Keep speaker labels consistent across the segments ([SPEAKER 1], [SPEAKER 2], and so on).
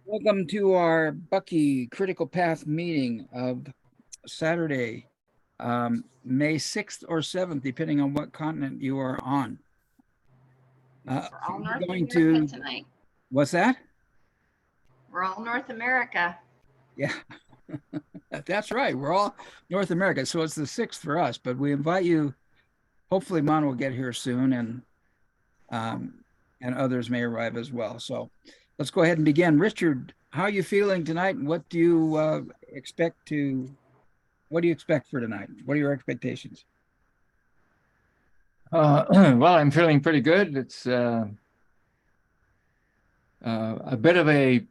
[SPEAKER 1] Welcome to our Bucky Critical Path meeting of Saturday, May 6th or 7th, depending on what continent you are on.
[SPEAKER 2] We're all North
[SPEAKER 1] We're going
[SPEAKER 2] America
[SPEAKER 1] to,
[SPEAKER 2] tonight.
[SPEAKER 1] what's that?
[SPEAKER 2] We're all North America.
[SPEAKER 1] Yeah, that's right. We're all North America. So it's the 6th for us, but we invite you. Hopefully, Manu will get here soon and others may arrive as well. So let's go ahead and begin. Richard, how are you feeling tonight? And what do you what do you expect for tonight? What are your expectations?
[SPEAKER 3] Well, I'm feeling pretty good. It's a bit of a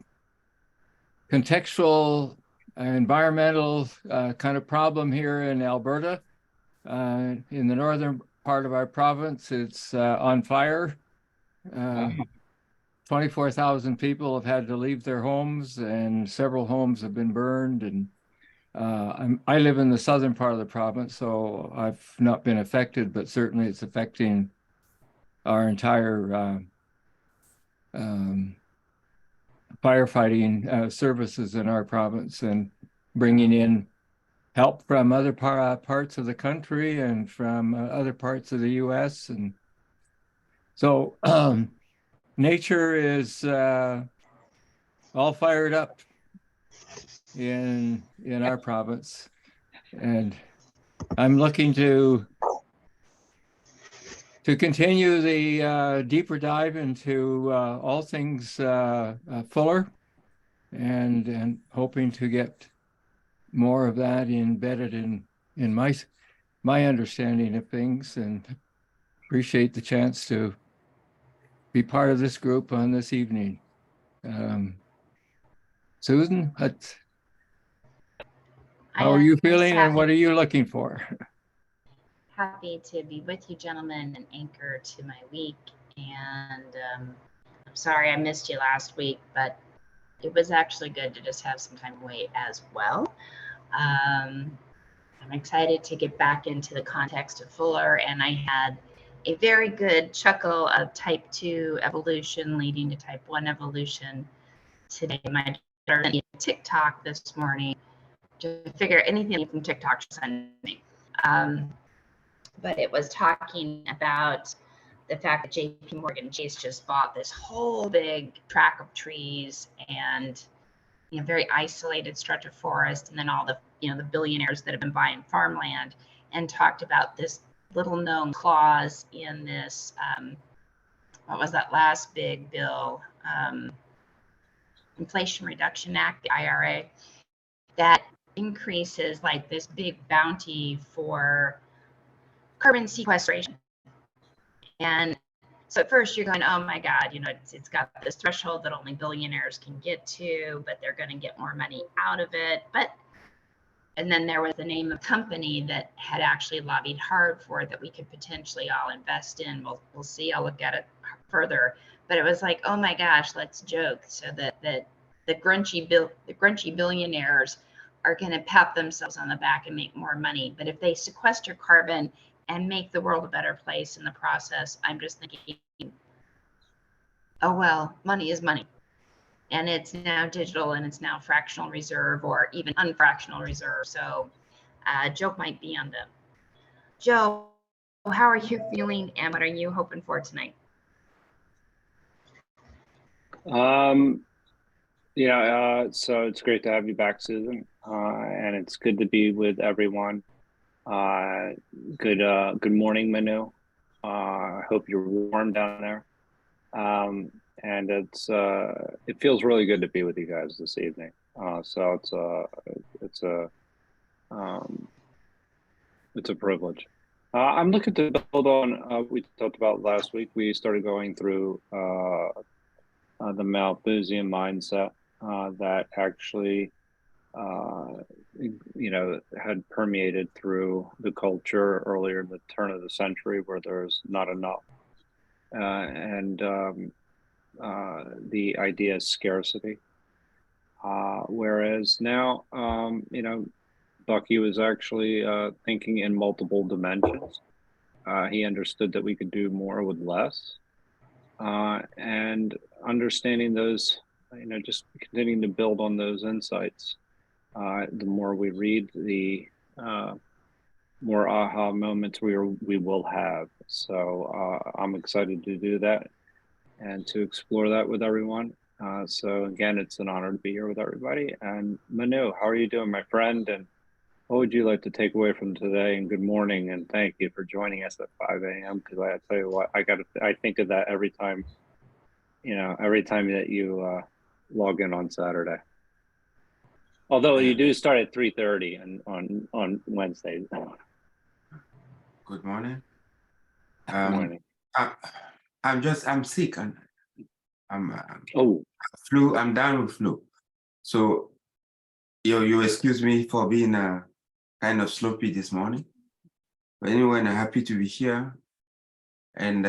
[SPEAKER 3] contextual, environmental kind of problem here in Alberta. In the northern part of our province, it's on fire. 24,000 people have had to leave their homes, and several homes have been burned. And I live in the southern part of the province, so I've not been affected, but certainly it's affecting our entire firefighting services in our province, and bringing in help from other parts of the country and from other parts of the U.S. And so nature is all fired up in our province, and I'm looking to continue the deeper dive into all things Fuller, and hoping to get more of that embedded in my understanding of things, and appreciate the chance to be part of this group on this evening. Susan, how are you feeling, and what are you looking for?
[SPEAKER 2] Happy to be with you, gentlemen, and anchor to my week. And I'm sorry I missed you last week, but it was actually good to just have some time away as well. I'm excited to get back into the context of Fuller, and I had a very good chuckle of type 2 evolution leading to type 1 evolution today. My daughter sent me a TikTok this morning to figure anything from TikTok to send me. But it was talking about the fact that JP Morgan Chase just bought this whole big tract of trees and very isolated stretch of forest, and then all the the billionaires that have been buying farmland, and talked about this little known clause in this what was that last big bill, Inflation Reduction Act, the IRA, that increases like this big bounty for carbon sequestration. And so at first you're going, oh my God, it's got this threshold that only billionaires can get to, but they're going to get more money out of it. And then there was the name of a company that had actually lobbied hard for it that we could potentially all invest in. We'll see. I'll look at it further. But it was like, oh my gosh, let's joke, so that the grunchy billionaires are going to pat themselves on the back and make more money. But if they sequester carbon and make the world a better place in the process, I'm just thinking, oh well, money is money. And it's now digital, and it's now fractional reserve, or even unfractional reserve. So joke might be on them. Joe, how are you feeling, and what are you hoping for tonight?
[SPEAKER 4] So it's great to have you back, Susan, and it's good to be with everyone. Good morning, Manu. I hope you're warm down there. And it feels really good to be with you guys this evening. So it's a privilege. I'm looking to build on we talked about last week. We started going through the Malthusian mindset that actually had permeated through the culture earlier in the turn of the century, where there's not enough, and the idea of scarcity. Whereas now, Bucky was actually thinking in multiple dimensions. He understood that we could do more with less, and understanding those, just continuing to build on those insights. The more we read, the more aha moments we will have. So I'm excited to do that and to explore that with everyone. So again, it's an honor to be here with everybody. And Manu, how are you doing, my friend? And what would you like to take away from today? And good morning, and thank you for joining us at 5 a.m. Because I tell you what, I think of that every time, every time that you log in on Saturday. Although you do start at 3:30 on Wednesdays.
[SPEAKER 5] Good morning.
[SPEAKER 4] Good morning.
[SPEAKER 5] I'm sick and I'm
[SPEAKER 4] Oh,
[SPEAKER 5] flu. I'm down with flu. So you excuse me for being kind of sloppy this morning. But anyway, I'm happy to be here, and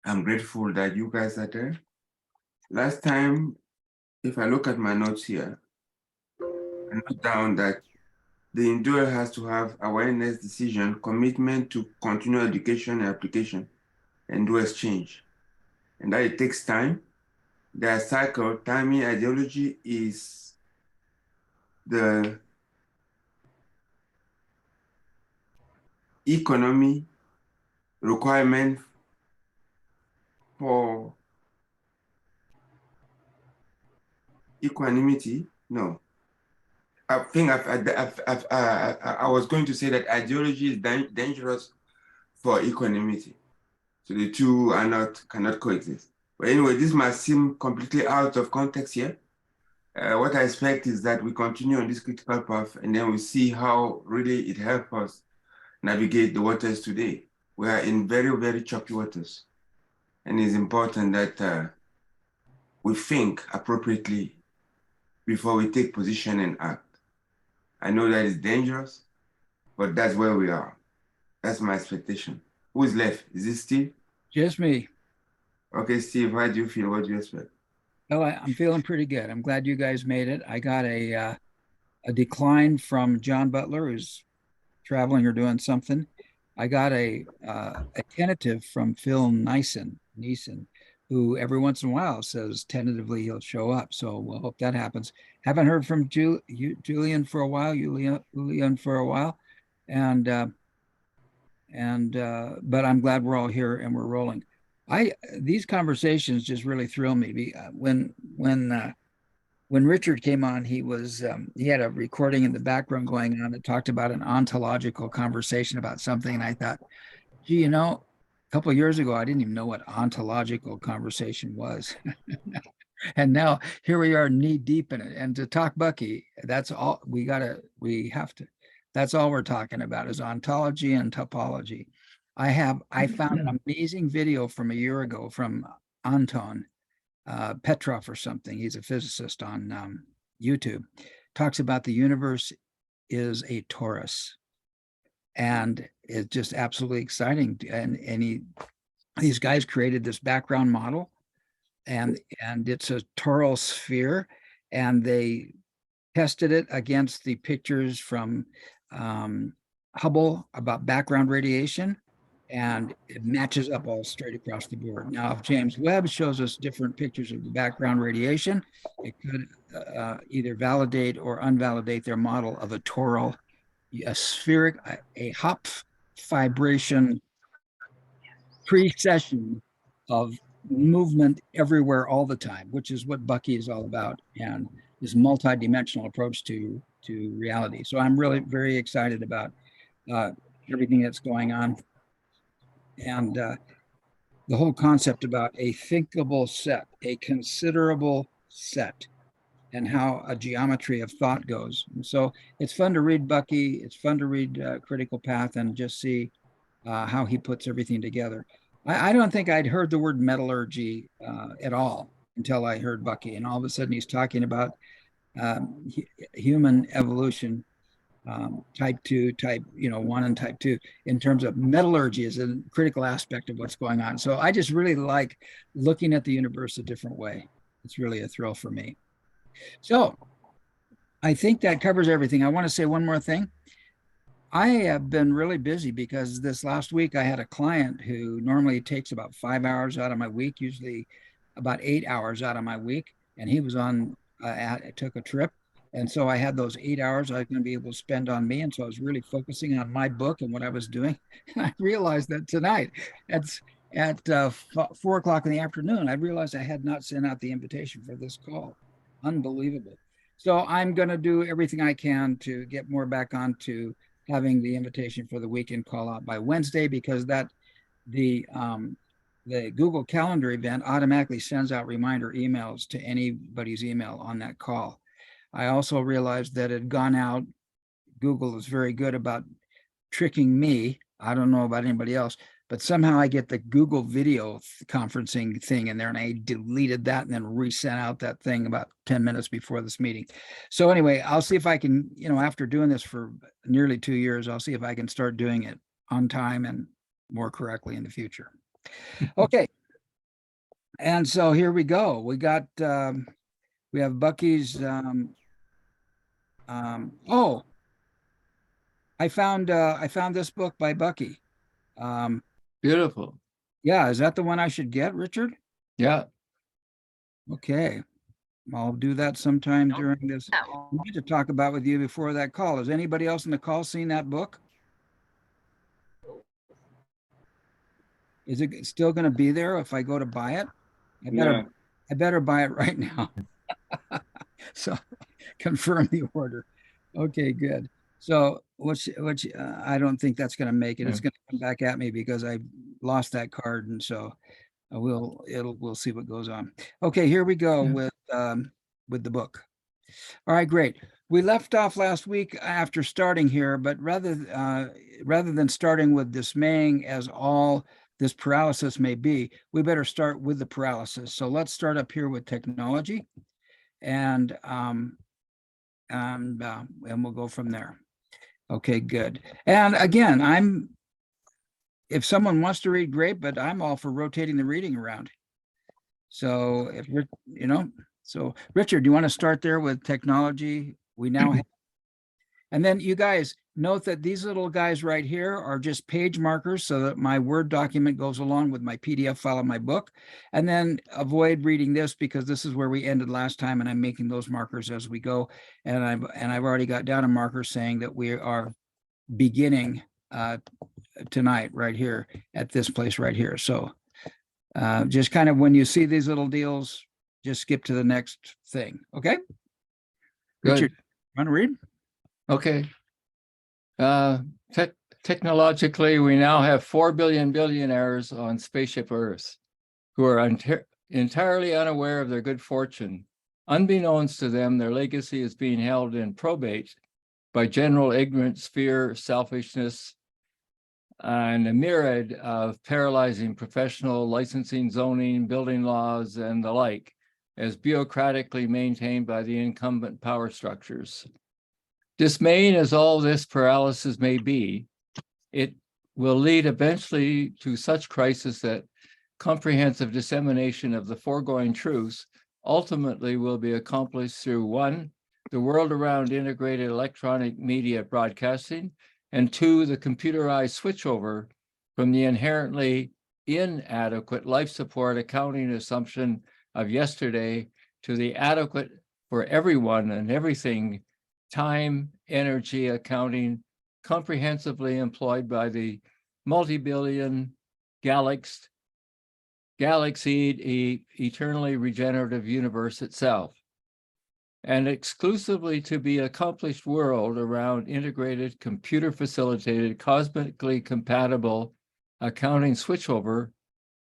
[SPEAKER 5] I'm grateful that you guys are there. Last time, if I look at my notes here, I note down that the individual has to have awareness, decision, commitment to continual education and application, and do exchange. And that it takes time. Their cycle, timing, ideology is the economy requirement for equanimity. No, I think I was going to say that ideology is dangerous for equanimity. So the two cannot coexist. But anyway, this might seem completely out of context here. What I expect is that we continue on this critical path, and then we see how really it helps us navigate the waters today. We are in very, very choppy waters. And it's important that we think appropriately before we take position and act. I know that it's dangerous, but that's where we are. That's my expectation. Who is left? Is it Steve?
[SPEAKER 1] Just me.
[SPEAKER 5] Okay, Steve, how do you feel? What do you expect?
[SPEAKER 1] Well, I'm feeling pretty good. I'm glad you guys made it. I got a decline from John Butler, who's traveling or doing something. I got a tentative from Phil Neeson, who every once in a while says tentatively he'll show up. So we'll hope that happens. Haven't heard from Julian for a while, Julian for a while, but I'm glad we're all here and we're rolling. These conversations just really thrill me. When Richard came on, he had a recording in the background going on that talked about an ontological conversation about something, and I thought, gee, a couple of years ago, I didn't even know what ontological conversation was. And now here we are knee deep in it. And to talk Bucky, that's all that's all we're talking about is ontology and topology. I found an amazing video from a year ago from Anton Petrov or something. He's a physicist on YouTube. Talks about the universe is a torus. And it's just absolutely exciting. And these guys created this background model, and it's a toral sphere, and they tested it against the pictures from Hubble about background radiation, and it matches up all straight across the board. Now, if James Webb shows us different pictures of the background radiation, it could either validate or invalidate their model of a toral, a spheric, a Hopf vibration precession of movement everywhere all the time, which is what Bucky is all about, and this multi-dimensional approach to reality. So I'm really very excited about everything that's going on, and the whole concept about a thinkable set, a considerable set, and how a geometry of thought goes. And so it's fun to read Bucky. It's fun to read Critical Path and just see how he puts everything together. I don't think I'd heard the word metallurgy at all until I heard Bucky. And all of a sudden he's talking about human evolution, type 2, type 1 and type 2, in terms of metallurgy is a critical aspect of what's going on. So I just really like looking at the universe a different way. It's really a thrill for me. So I think that covers everything. I want to say one more thing. I have been really busy because this last week I had a client who normally takes about 5 hours out of my week, usually about 8 hours out of my week, and he was on, took a trip. And so I had those 8 hours I was going to be able to spend on me. And so I was really focusing on my book and what I was doing. And I realized that tonight at 4 o'clock in the afternoon, I realized I had not sent out the invitation for this call. Unbelievable. So I'm going to do everything I can to get more back onto having the invitation for the weekend call out by Wednesday, because the Google Calendar event automatically sends out reminder emails to anybody's email on that call. I also realized that it had gone out. Google is very good about tricking me. I don't know about anybody else, but somehow I get the Google video conferencing thing in there, and I deleted that and then resent out that thing about 10 minutes before this meeting. So anyway, I'll see if I can, after doing this for nearly 2 years, I'll see if I can start doing it on time and more correctly in the future. Okay. And so here we go. We got, we have Bucky's, oh, I found this book by Bucky.
[SPEAKER 3] Beautiful.
[SPEAKER 1] Yeah, is that the one I should get, Richard?
[SPEAKER 3] Yeah.
[SPEAKER 1] Okay. I'll do that sometime during this. I need to talk about with you before that call. Has anybody else in the call seen that book? Is it still going to be there if I go to buy it? I better buy it right now. So confirm the order. Okay, good. So which I don't think that's going to make it. It's going to come back at me because I lost that card, and so we'll see what goes on. Okay, here we go with the book. All right, great. We left off last week after starting here, but rather than starting with dismaying as all this paralysis may be, we better start with the paralysis. So let's start up here with technology, and we'll go from there. Okay, good. And again, if someone wants to read, great, but I'm all for rotating the reading around. So if we're, so Richard, do you want to start there with technology? We now have, and then you guys note that these little guys right here are just page markers so that my Word document goes along with my PDF file of my book. And then avoid reading this because this is where we ended last time, and I'm making those markers as we go. And I've already got down a marker saying that we are beginning tonight right here at this place right here. So just kind of when you see these little deals, just skip to the next thing. Okay.
[SPEAKER 3] Good.
[SPEAKER 1] Richard, want to read?
[SPEAKER 3] Okay. Technologically, we now have 4 billion billionaires on spaceship Earth who are entirely unaware of their good fortune. Unbeknownst to them, their legacy is being held in probate by general ignorance, fear, selfishness, and a myriad of paralyzing professional licensing, zoning, building laws, and the like, as bureaucratically maintained by the incumbent power structures. Dismaying as all this paralysis may be, it will lead eventually to such crisis that comprehensive dissemination of the foregoing truths ultimately will be accomplished through 1, the world-around integrated electronic media broadcasting, and 2, the computerized switchover from the inherently inadequate life support accounting assumption of yesterday to the adequate for everyone and everything time, energy accounting comprehensively employed by the multi-billion galaxied eternally regenerative universe itself, and exclusively to be accomplished world around integrated, computer-facilitated, cosmically compatible accounting switchover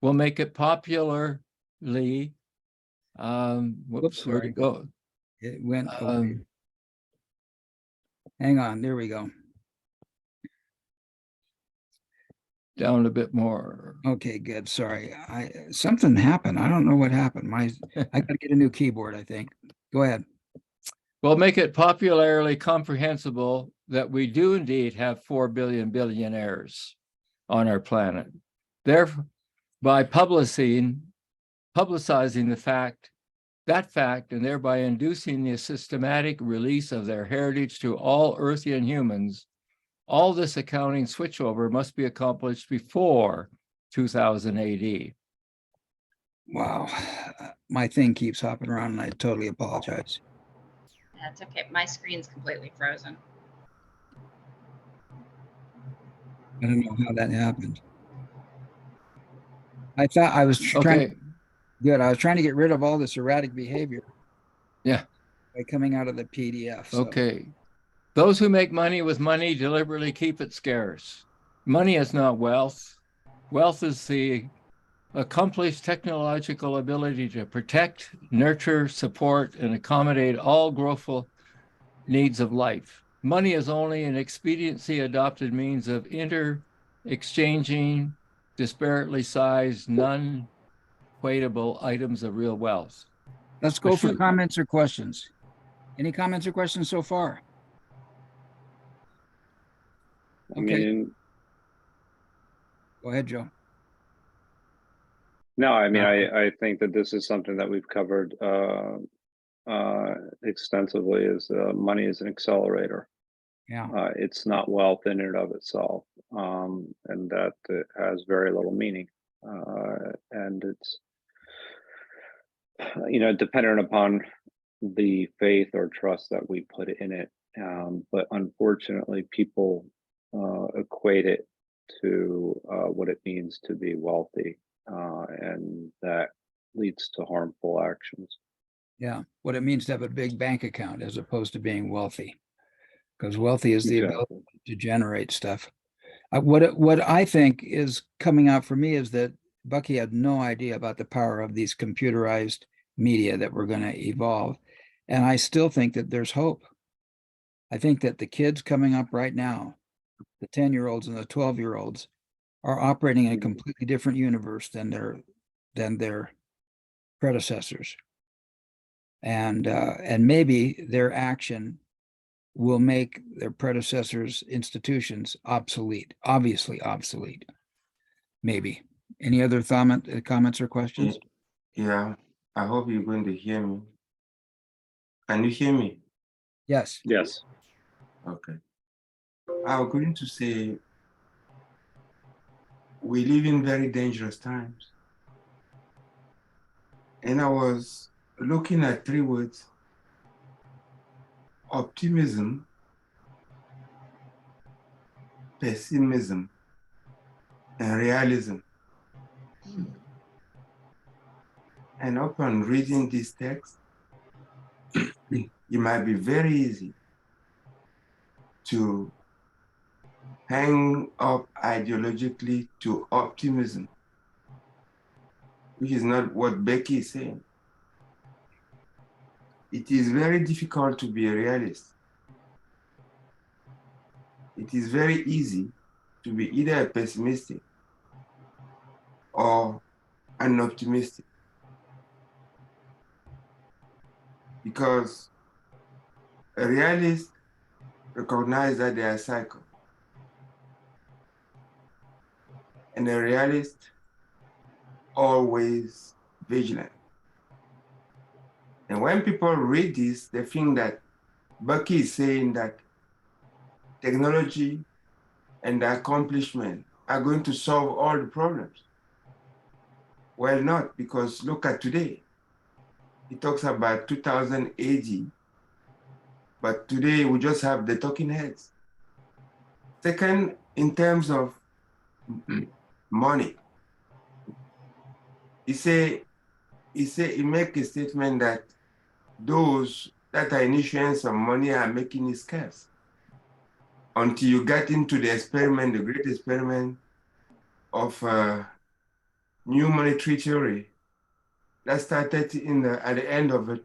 [SPEAKER 3] will make it popularly, whoops, where'd it go?
[SPEAKER 1] It went away. Hang on, there we go.
[SPEAKER 3] Down a bit more.
[SPEAKER 1] Okay, good. Sorry. Something happened. I don't know what happened. I gotta get a new keyboard, I think. Go ahead.
[SPEAKER 3] Will make it popularly comprehensible that we do indeed have 4 billion billionaires on our planet. Therefore, by publicizing that fact, and thereby inducing the systematic release of their heritage to all Earthian humans, all this accounting switchover must be accomplished before 2000 AD.
[SPEAKER 1] Wow. My thing keeps hopping around and I totally apologize.
[SPEAKER 2] That's okay. My screen's completely frozen.
[SPEAKER 1] I don't know how that happened. I thought I was trying
[SPEAKER 3] Okay.
[SPEAKER 1] good. I was trying to get rid of all this erratic behavior
[SPEAKER 3] Yeah.
[SPEAKER 1] by coming out of the PDF. So
[SPEAKER 3] Okay. Those who make money with money deliberately keep it scarce. Money is not wealth. Wealth is the accomplished technological ability to protect, nurture, support, and accommodate all growthful needs of life. Money is only an expediency adopted means of exchanging disparately sized, non-equatable items of real wealth.
[SPEAKER 1] let's go for comments or questions. Any comments or questions so far?
[SPEAKER 4] I
[SPEAKER 1] Okay.
[SPEAKER 4] mean,
[SPEAKER 1] Go ahead, Joe.
[SPEAKER 4] no, I mean, I think that this is something that we've covered extensively. Is money is an accelerator.
[SPEAKER 1] Yeah.
[SPEAKER 4] It's not wealth in and of itself, and that it has very little meaning, and it's dependent upon the faith or trust that we put in it. But unfortunately, people equate it to what it means to be wealthy, and that leads to harmful actions.
[SPEAKER 1] Yeah. What it means to have a big bank account as opposed to being wealthy, because wealthy is the ability
[SPEAKER 4] Exactly.
[SPEAKER 1] to generate stuff. What I think is coming out for me is that Bucky had no idea about the power of these computerized media that were going to evolve. And I still think that there's hope. I think that the kids coming up right now, the 10-year-olds and the 12-year-olds, are operating in a
[SPEAKER 4] Mhm.
[SPEAKER 1] completely different universe than their predecessors. And maybe their action will make their predecessors' institutions obsolete, obviously obsolete. Maybe. Any other comments or questions?
[SPEAKER 5] Yeah, I hope you're going to hear me. Can you hear me?
[SPEAKER 1] Yes.
[SPEAKER 4] Yes.
[SPEAKER 5] Okay. I'm going to say we live in very dangerous times. And I was looking at three words: optimism, pessimism, and realism. And upon reading this text, it might be very easy to hang up ideologically to optimism, which is not what Becky is saying. It is very difficult to be a realist. It is very easy to be either a pessimistic or an optimistic, because a realist recognizes that there are cycles, and a realist always vigilant. And when people read this, they think that Bucky is saying that technology and the accomplishment are going to solve all the problems. Well, not, because look at today. He talks about 2000 AD, but today we just have the talking heads. Second, in terms of money, he make a statement that those that are initiating some money are making it scarce. Until you get into the experiment, the great experiment of new monetary theory that started at the end of the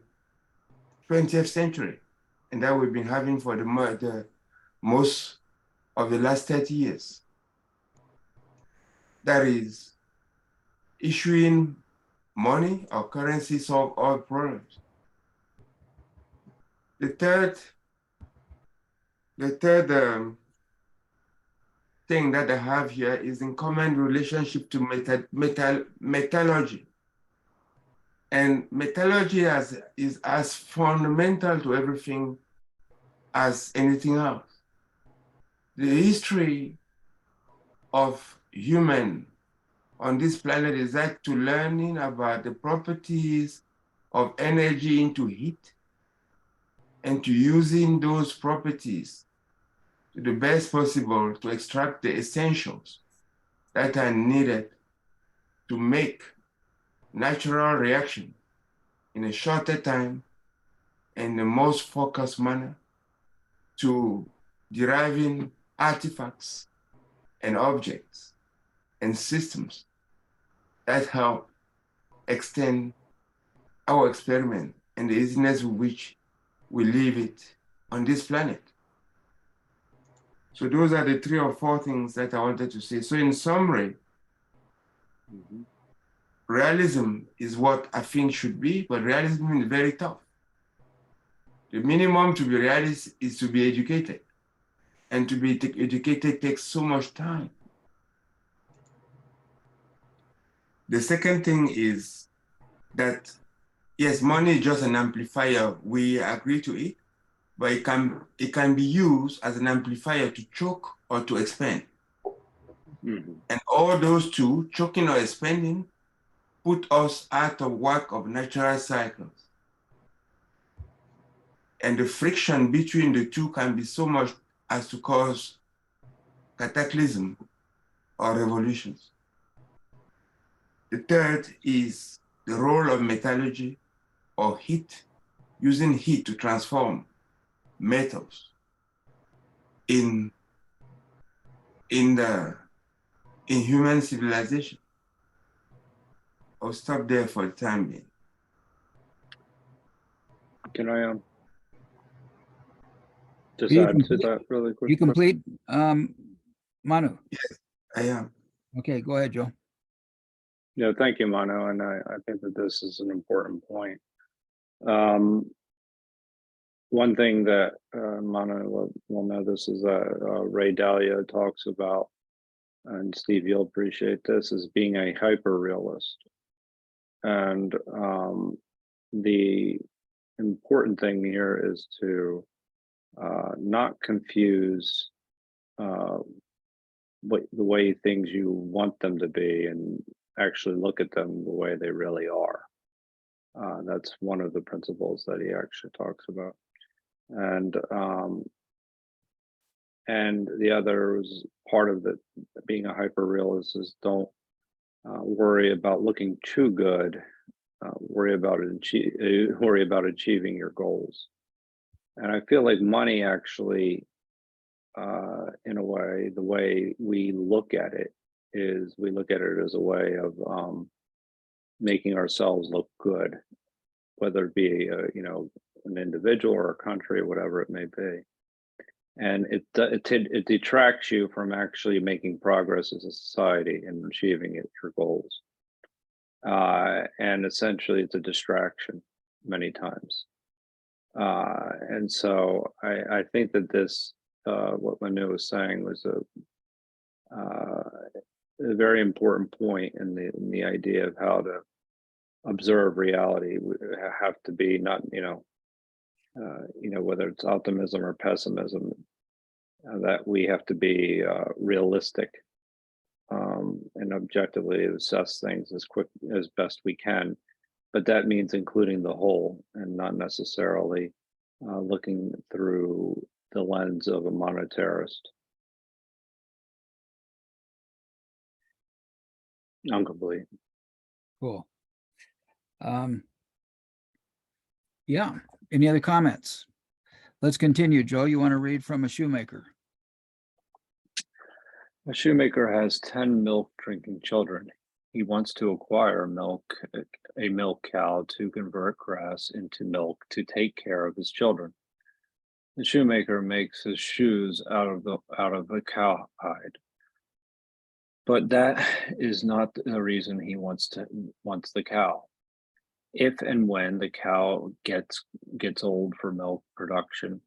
[SPEAKER 5] 20th century, and that we've been having for the most of the last 30 years. That is, issuing money or currency solve all problems. The third thing that I have here is in common relationship to metallurgy. And metallurgy is as fundamental to everything as anything else. The history of human on this planet is that to learning about the properties of energy into heat and to using those properties to the best possible to extract the essentials that are needed to make natural reaction in a shorter time and the most focused manner to deriving artifacts and objects and systems that help extend our experiment and the easiness with which we live it on this planet. So those are the 3 or 4 things that I wanted to say. So in summary, realism is what I think should be, but realism is very tough. The minimum to be realist is to be educated. And to be educated takes so much time. The second thing is that, yes, money is just an amplifier. We agree to it, but it can be used as an amplifier to choke or to expand. And all those two, choking or expanding, put us out of work of natural cycles. And the friction between the two can be so much as to cause cataclysm or revolutions. The third is the role of metallurgy or heat, using heat to transform metals in human civilization. I'll stop there for the time being.
[SPEAKER 4] Can I just
[SPEAKER 1] You
[SPEAKER 4] add to that really quick?
[SPEAKER 1] You complete, Manu?
[SPEAKER 5] Yes, I am.
[SPEAKER 1] Okay, go ahead, Joe.
[SPEAKER 4] Yeah, thank you, Manu. And I think that this is an important point. One thing that Manu will know this is that Ray Dalio talks about, and Steve, you'll appreciate this, is being a hyper-realist. And the important thing here is to not confuse the way things you want them to be and actually look at them the way they really are. That's one of the principles that he actually talks about. And the other is part of it, being a hyper-realist, is don't worry about looking too good. Worry about achieving your goals. And I feel like money actually, in a way, the way we look at it is we look at it as a way of making ourselves look good, whether it be an individual or a country, whatever it may be. And it detracts you from actually making progress as a society and achieving your goals. And essentially, it's a distraction many times. And so I think that this, what Manu was saying, was a very important point in the idea of how to observe reality. We have to be not, whether it's optimism or pessimism, that we have to be realistic and objectively assess things as best we can. But that means including the whole and not necessarily looking through the lens of a monetarist. I'm complete.
[SPEAKER 1] Cool. Yeah, any other comments? Let's continue. Joe, you want to read from a shoemaker?
[SPEAKER 4] A shoemaker has 10 milk drinking children. He wants to acquire a milk cow to convert grass into milk to take care of his children. The shoemaker makes his shoes out of a cowhide. But that is not the reason he wants the cow. If and when the cow gets old for milk production,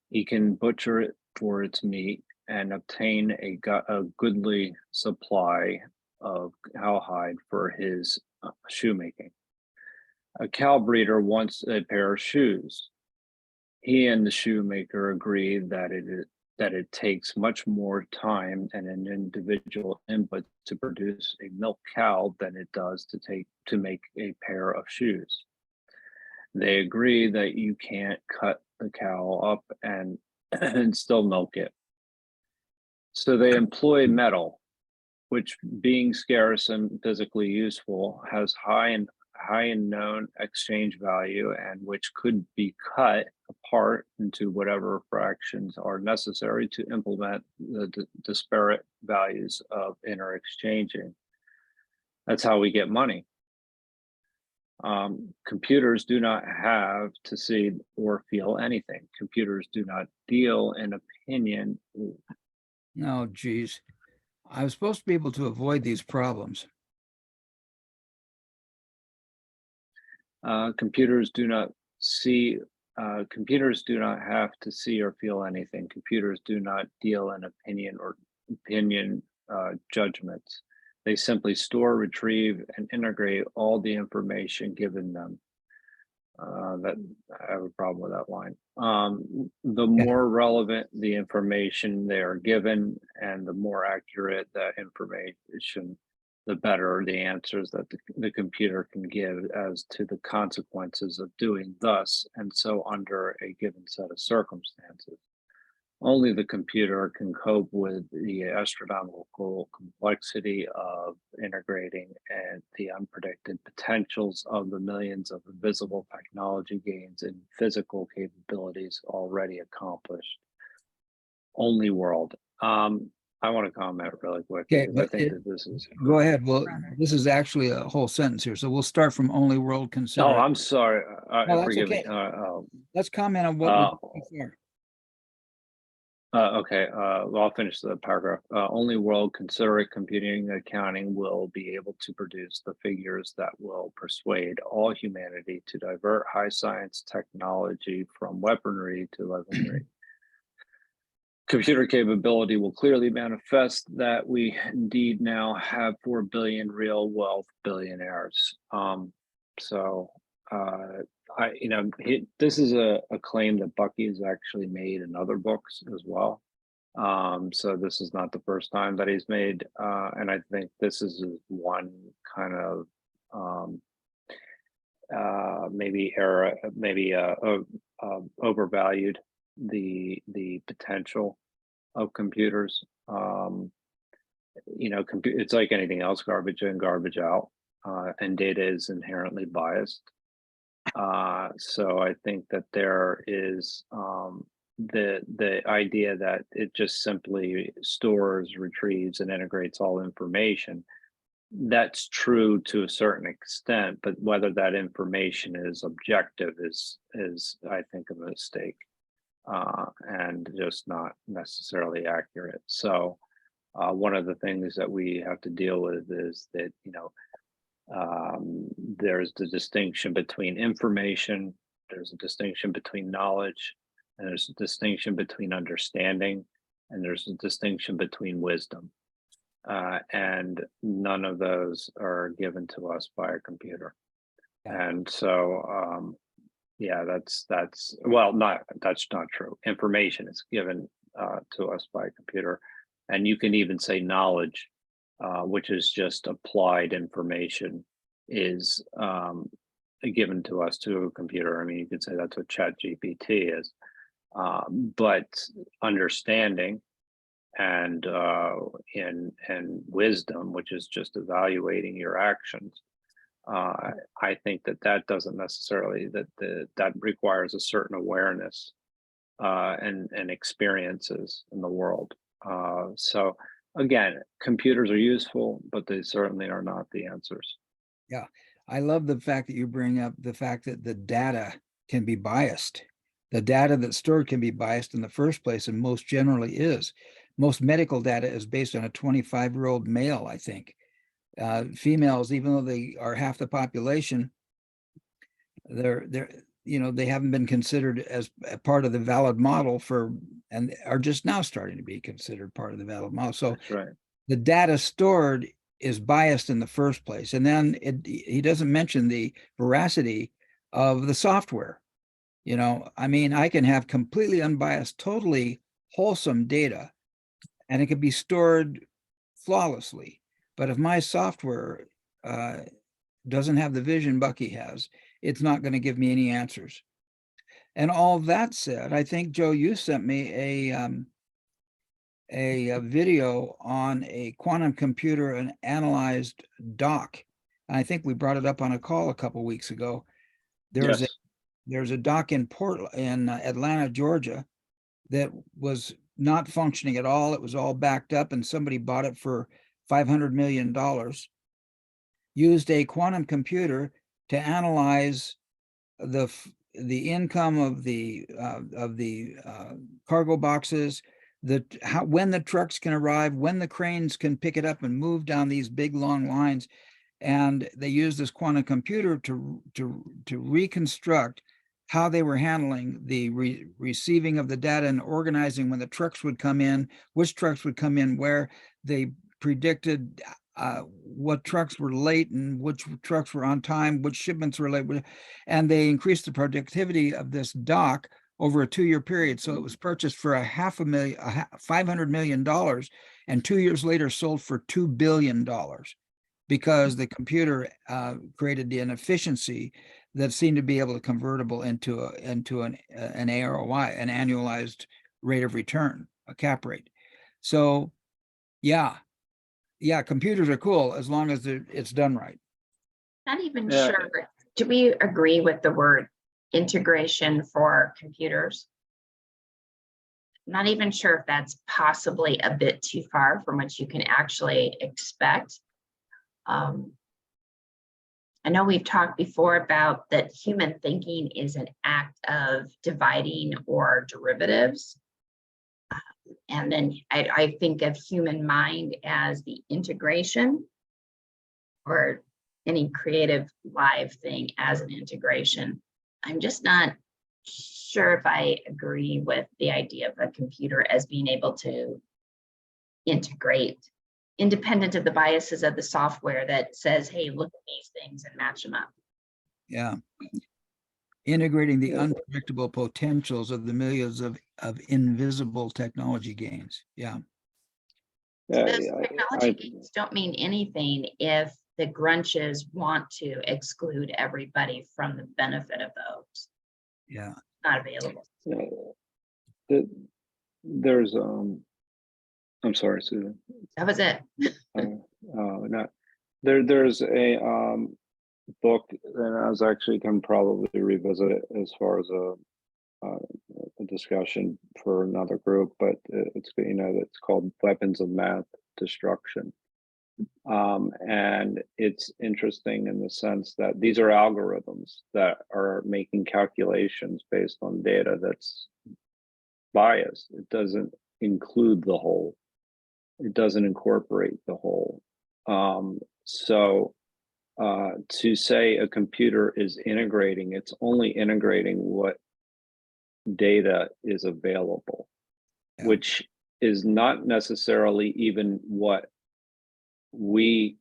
[SPEAKER 4] he can butcher it for its meat and obtain a goodly supply of cowhide for his shoemaking. A cow breeder wants a pair of shoes. He and the shoemaker agree that that it takes much more time and an individual input to produce a milk cow than it does to make a pair of shoes. They agree that you can't cut the cow up and still milk it. So they employ metal, which, being scarce and physically useful, has high and known exchange value, and which could be cut apart into whatever fractions are necessary to implement the disparate values of interexchanging. That's how we get money. Computers do not have to see or feel anything. Computers do not deal in opinion.
[SPEAKER 1] No, geez. I was supposed to be able to avoid these problems.
[SPEAKER 4] Computers do not see. Computers do not have to see or feel anything. Computers do not deal in opinion judgments. They simply store, retrieve, and integrate all the information given them. That I have a problem with that line. The more relevant the information they are given, and the more accurate that information, the better the answers that the computer can give as to the consequences of doing thus and so under a given set of circumstances. Only the computer can cope with the astronomical complexity of integrating and the unpredicted potentials of the millions of invisible technology gains in physical capabilities already accomplished. Only world. I want to comment really quick.
[SPEAKER 1] Okay,
[SPEAKER 4] I
[SPEAKER 1] but
[SPEAKER 4] think that this is.
[SPEAKER 1] go ahead. Well, this is actually a whole sentence here. So we'll start from only world consider.
[SPEAKER 4] Oh, I'm sorry.
[SPEAKER 1] No, that's
[SPEAKER 4] Forgive
[SPEAKER 1] okay.
[SPEAKER 4] me.
[SPEAKER 1] Let's comment on what we did before.
[SPEAKER 4] Okay, well, I'll finish the paragraph. Only world considerate computing and accounting will be able to produce the figures that will persuade all humanity to divert high science technology from weaponry to leavenry. Computer capability will clearly manifest that we indeed now have 4 billion real wealth billionaires. This is a claim that Bucky has actually made in other books as well. So this is not the first time that he's made, and I think this is one kind of maybe overvalued the potential of computers. It's like anything else, garbage in, garbage out, and data is inherently biased. So I think that there is the idea that it just simply stores, retrieves, and integrates all information. That's true to a certain extent, but whether that information is objective is I think a mistake, and just not necessarily accurate. So one of the things that we have to deal with is that there's the distinction between information, there's a distinction between knowledge, and there's a distinction between understanding, and there's a distinction between wisdom. And none of those are given to us by a computer. And so, that's not true. Information is given to us by a computer. And you can even say knowledge, which is just applied information, is given to us to a computer. I mean, you could say that's what ChatGPT is. But understanding and wisdom, which is just evaluating your actions, I think that doesn't necessarily, that requires a certain awareness and experiences in the world. So again, computers are useful, but they certainly are not the answers.
[SPEAKER 1] Yeah, I love the fact that you bring up the fact that the data can be biased. The data that's stored can be biased in the first place, and most generally is. Most medical data is based on a 25-year-old male, I think. Females, even though they are half the population, they haven't been considered as a part of the valid model and are just now starting to be considered part of the valid model. So
[SPEAKER 4] that's right.
[SPEAKER 1] The data stored is biased in the first place. And then he doesn't mention the veracity of the software. I mean, I can have completely unbiased, totally wholesome data, and it can be stored flawlessly. But if my software doesn't have the vision Bucky has, it's not going to give me any answers. And all that said, I think, Joe, you sent me a video on a quantum computer and analyzed doc. I think we brought it up on a call a couple weeks ago. There's a doc in Atlanta, Georgia, that was not functioning at all. It was all backed up, and somebody bought it for $500 million. Used a quantum computer to analyze the income of the cargo boxes, when the trucks can arrive, when the cranes can pick it up and move down these big long lines. And they used this quantum computer to reconstruct how they were handling the receiving of the data and organizing when the trucks would come in, which trucks would come in where. They predicted what trucks were late and which trucks were on time, which shipments were late, and they increased the productivity of this dock over a 2-year period. So it was purchased for $500 million, and 2 years later sold for $2 billion, because the computer created an efficiency that seemed to be able to convertible into an AROI, an annualized rate of return, a cap rate. So yeah, computers are cool as long as it's done right.
[SPEAKER 2] Not even sure. Do we agree with the word integration for computers? Not even sure if that's possibly a bit too far from what you can actually expect. I know we've talked before about that human thinking is an act of dividing or derivatives. And then I think of human mind as the integration, or any creative live thing as an integration. I'm just not sure if I agree with the idea of a computer as being able to integrate independent of the biases of the software that says, hey, look at these things and match them up.
[SPEAKER 1] Yeah. Integrating the unpredictable potentials of the millions of invisible technology gains. Yeah.
[SPEAKER 2] Those technology gains don't mean anything if the grunches want to exclude everybody from the benefit of those.
[SPEAKER 1] Yeah.
[SPEAKER 2] Not available.
[SPEAKER 4] There's I'm sorry, Susan.
[SPEAKER 2] That was it.
[SPEAKER 4] There's a book, and I was actually can probably revisit it as far as a discussion for another group, but it's it's called Weapons of Math Destruction. And it's interesting in the sense that these are algorithms that are making calculations based on data that's biased. It doesn't include the whole. It doesn't incorporate the whole. So to say a computer is integrating, it's only integrating what data is available, which is not necessarily even what we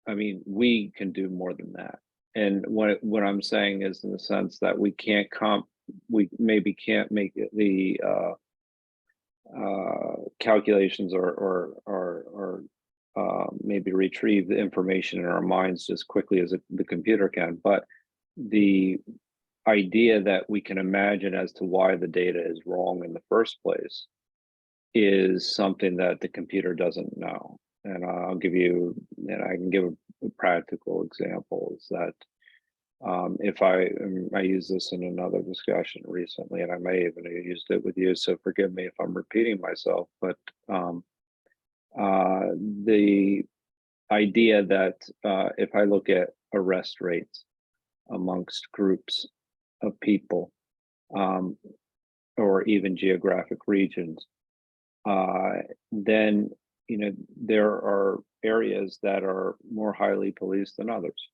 [SPEAKER 4] can do more than that. And what I'm saying is in the sense that we maybe can't make the calculations or maybe retrieve the information in our minds just quickly as the computer can, but the idea that we can imagine as to why the data is wrong in the first place is something that the computer doesn't know. And I'll give you, and I can give a practical example, is that if I used this in another discussion recently, and I may even have used it with you, so forgive me if I'm repeating myself, but the idea that if I look at arrest rates amongst groups of people, or even geographic regions, then there are areas that are more highly policed than others.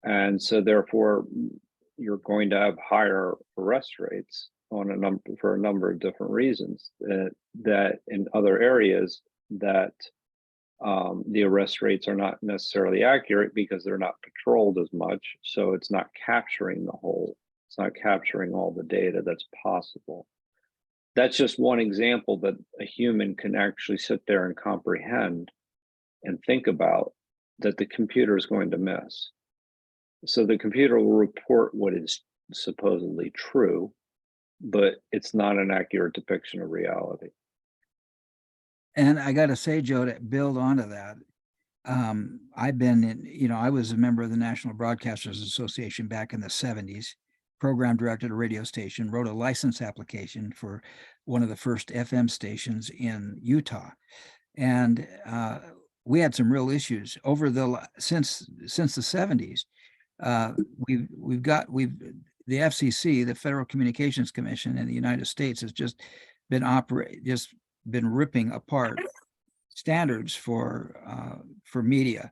[SPEAKER 4] And so therefore, you're going to have higher arrest rates for a number of different reasons, that in other areas that the arrest rates are not necessarily accurate because they're not patrolled as much. So it's not capturing the whole, it's not capturing all the data that's possible. that's just one example that a human can actually sit there and comprehend and think about that the computer is going to miss. So the computer will report what is supposedly true, but it's not an accurate depiction of reality.
[SPEAKER 1] And I got to say, Joe, to build onto that, I've been in, I was a member of the National Broadcasters Association back in the 70s, program director at a radio station, wrote a license application for one of the first FM stations in Utah. And we had some real issues over since the 70s. The FCC, the Federal Communications Commission in the United States, has just been ripping apart standards for media.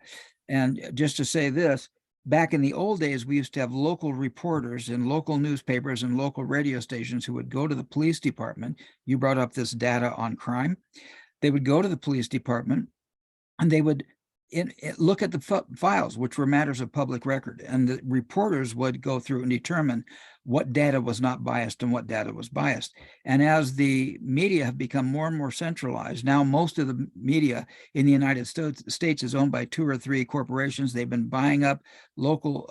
[SPEAKER 1] And just to say this, back in the old days, we used to have local reporters in local newspapers and local radio stations who would go to the police department. You brought up this data on crime. They would go to the police department and they would look at the files, which were matters of public record. And the reporters would go through and determine what data was not biased and what data was biased. And as the media have become more and more centralized, now most of the media in the United States is owned by 2 or 3 corporations. They've been buying up local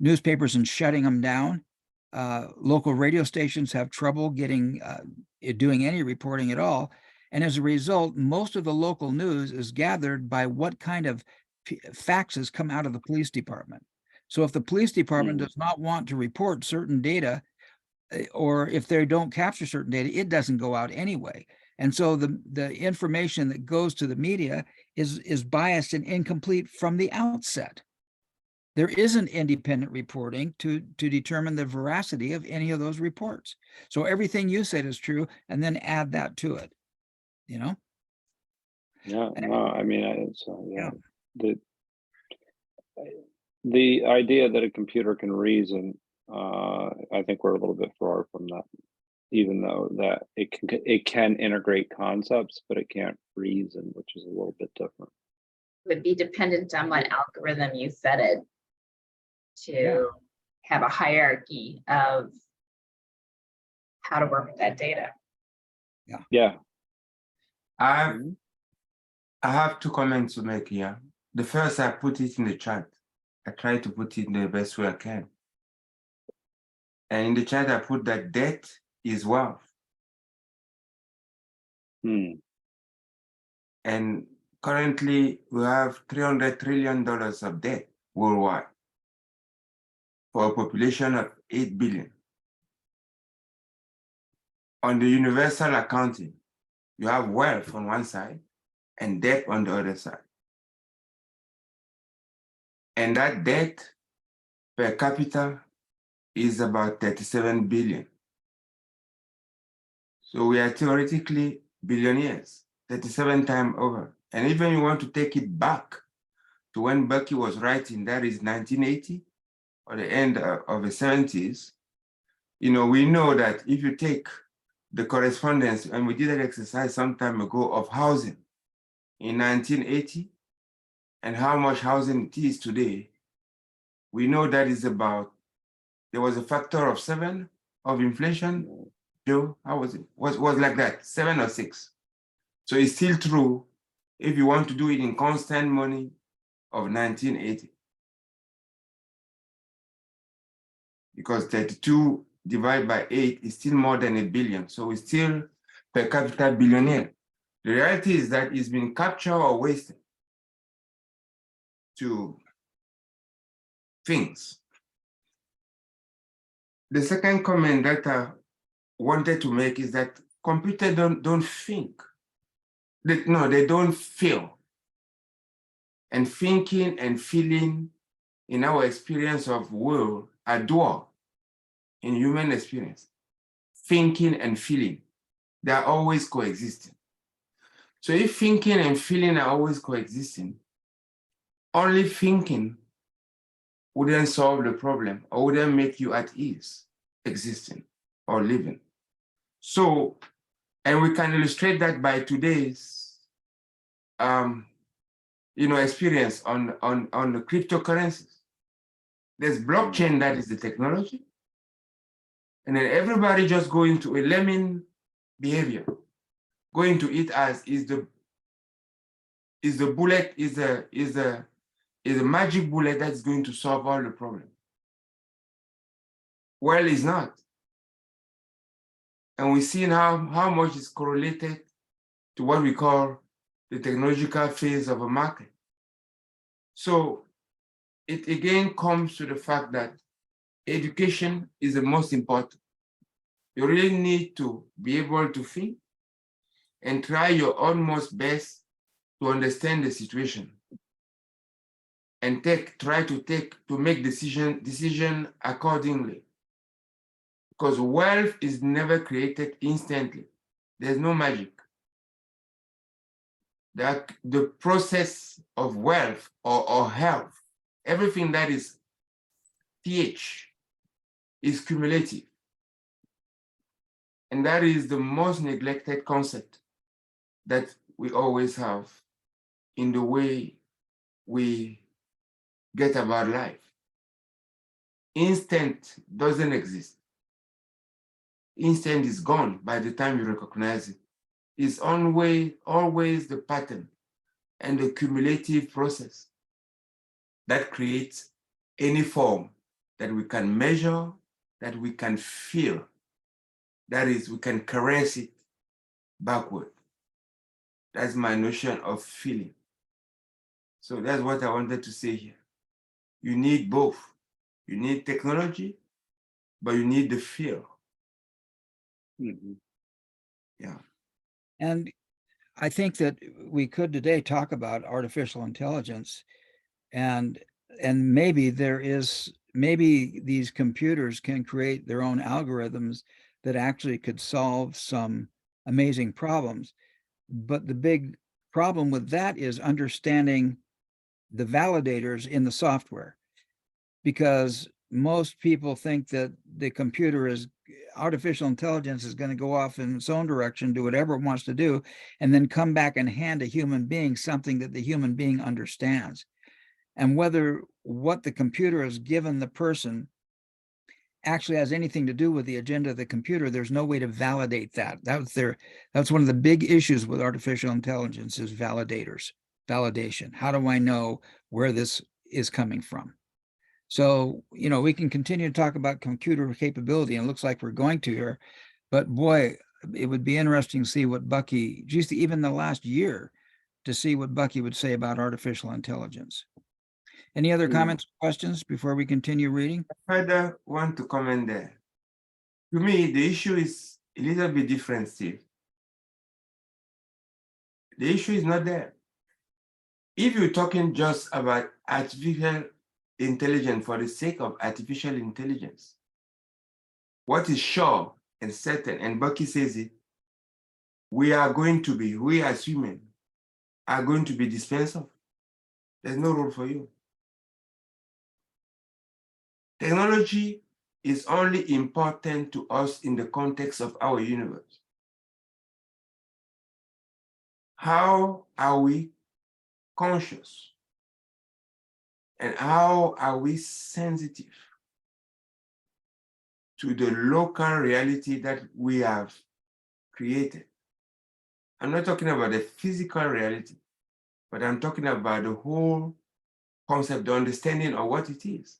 [SPEAKER 1] newspapers and shutting them down. Local radio stations have trouble doing any reporting at all. And as a result, most of the local news is gathered by what kind of faxes come out of the police department. So if the police department does not want to report certain data, or if they don't capture certain data, it doesn't go out anyway. And so the information that goes to the media is biased and incomplete from the outset. There isn't independent reporting to determine the veracity of any of those reports. So everything you said is true, and then add that to it.
[SPEAKER 4] Yeah, no, I mean, the idea that a computer can reason, I think we're a little bit far from that, even though that it can integrate concepts, but it can't reason, which is a little bit different.
[SPEAKER 2] Would be dependent on what algorithm you fed it to have a hierarchy of how to work with that data.
[SPEAKER 4] Yeah.
[SPEAKER 5] I have 2 comments to make here. The first, I put it in the chat. I try to put it in the best way I can. And in the chat, I put that debt is wealth. And currently, we have $300 trillion of debt worldwide for a population of 8 billion. On the universal accounting, you have wealth on one side and debt on the other side. And that debt per capita is about 37 billion. So we are theoretically billionaires, 37 times over. And even you want to take it back to when Bucky was writing, that is 1980 or the end of the 70s, we know that if you take the correspondence, and we did an exercise some time ago of housing in 1980 and how much housing it is today, we know that is there was a factor of 7 of inflation. Joe, how was it? Was like that, 7 or 6. So it's still true if you want to do it in constant money of 1980. Because 32 divided by 8 is still more than a billion. So we're still per capita billionaire. The reality is that it's been captured or wasted to things. The second comment that I wanted to make is that computers don't think. They don't feel. And thinking and feeling in our experience of world are dual in human experience. Thinking and feeling, they are always coexisting. So if thinking and feeling are always coexisting, only thinking wouldn't solve the problem or wouldn't make you at ease existing or living. So, and we can illustrate that by today's experience on the cryptocurrencies. There's blockchain, that is the technology. And then everybody just go into a lemming behavior going to hit us is the bullet, is a magic bullet that's going to solve all the problem. Well, it's not. And we've seen how much is correlated to what we call the technological phase of a market. So it again comes to the fact that education is the most important. You really need to be able to think and try your utmost best to understand the situation and try to make decision accordingly. Because wealth is never created instantly. There's no magic. The process of wealth or health, everything that is TH is cumulative. And that is the most neglected concept that we always have in the way we get about life. Instant doesn't exist. Instant is gone by the time you recognize it. It's always the pattern and the cumulative process that creates any form that we can measure, that we can feel. That is, we can caress it backward. That's my notion of feeling. So that's what I wanted to say here. You need both. You need technology, but you need the feel.
[SPEAKER 4] Mm-hmm.
[SPEAKER 5] Yeah.
[SPEAKER 1] And I think that we could today talk about artificial intelligence, and maybe maybe these computers can create their own algorithms that actually could solve some amazing problems. But the big problem with that is understanding the validators in the software, because most people think that the computer is artificial intelligence is going to go off in its own direction, do whatever it wants to do, and then come back and hand a human being something that the human being understands. And whether what the computer has given the person actually has anything to do with the agenda of the computer, there's no way to validate that. That's one of the big issues with artificial intelligence is validation. How do I know where this is coming from? So, we can continue to talk about computer capability, and it looks like we're going to here, but boy, it would be interesting to see what Bucky, just even the last year, to see what Bucky would say about artificial intelligence. Any other comments, questions before we continue reading?
[SPEAKER 5] I further want to comment there. To me, the issue is a little bit different, Steve. The issue is not there. If you're talking just about artificial intelligence for the sake of artificial intelligence, what is sure and certain, and Bucky says it, we as humans are going to be dispensed of. There's no role for you. Technology is only important to us in the context of our universe. How are we conscious? And how are we sensitive to the local reality that we have created? I'm not talking about the physical reality, but I'm talking about the whole concept, the understanding of what it is.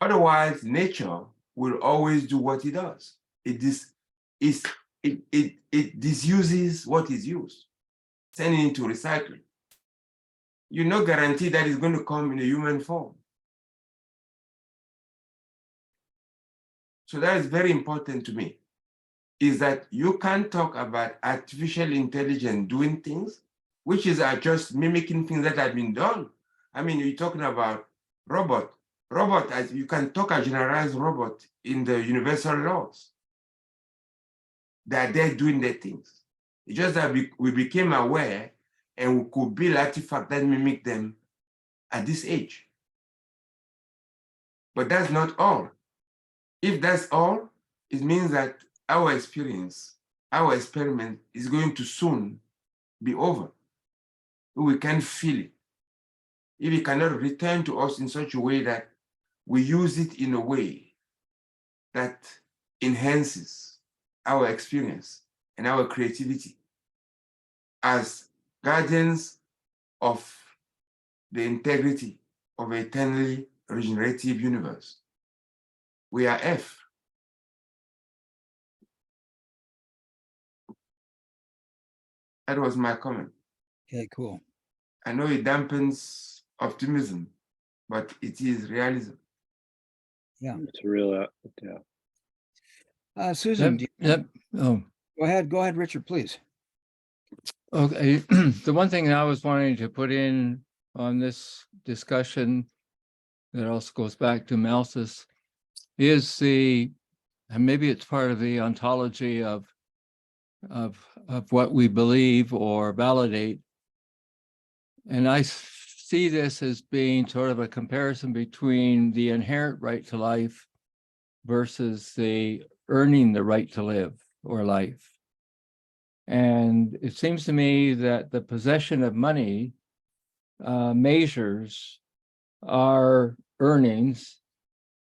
[SPEAKER 5] Otherwise, nature will always do what it does. It disuses what is used, sending it into recycling. You're not guaranteed that it's going to come in a human form. So that is very important to me, is that you can't talk about artificial intelligence doing things, which is just mimicking things that have been done. I mean, you're talking about robot, as you can talk a generalized robot in the universal laws. That they're doing their things. It's just that we became aware and we could build artifacts that mimic them at this age. But that's not all. If that's all, it means that our experience, our experiment is going to soon be over. We can't feel it. If it cannot return to us in such a way that we use it in a way that enhances our experience, and our creativity as guardians of the integrity of an eternally regenerative universe. We are F. That was my comment.
[SPEAKER 1] Okay, cool.
[SPEAKER 5] I know it dampens optimism, but it is realism.
[SPEAKER 1] Yeah.
[SPEAKER 4] It's real, yeah.
[SPEAKER 1] Susan,
[SPEAKER 3] Oh,
[SPEAKER 1] go ahead, Richard, please.
[SPEAKER 3] okay. The one thing I was wanting to put in on this discussion that also goes back to Malthus is and maybe it's part of the ontology of what we believe or validate. And I see this as being sort of a comparison between the inherent right to life versus the earning the right to live or life. And it seems to me that the possession of money measures our earnings,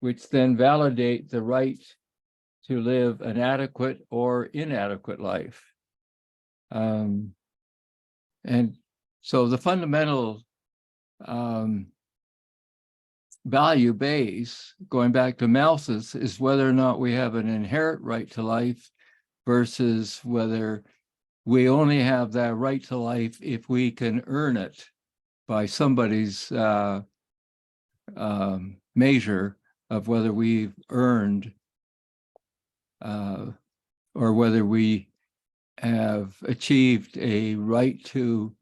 [SPEAKER 3] which then validate the right to live an adequate or inadequate life. And so the fundamental value base, going back to Malthus, is whether or not we have an inherent right to life versus whether we only have that right to life if we can earn it by somebody's measure of whether we've earned or whether we have achieved a right to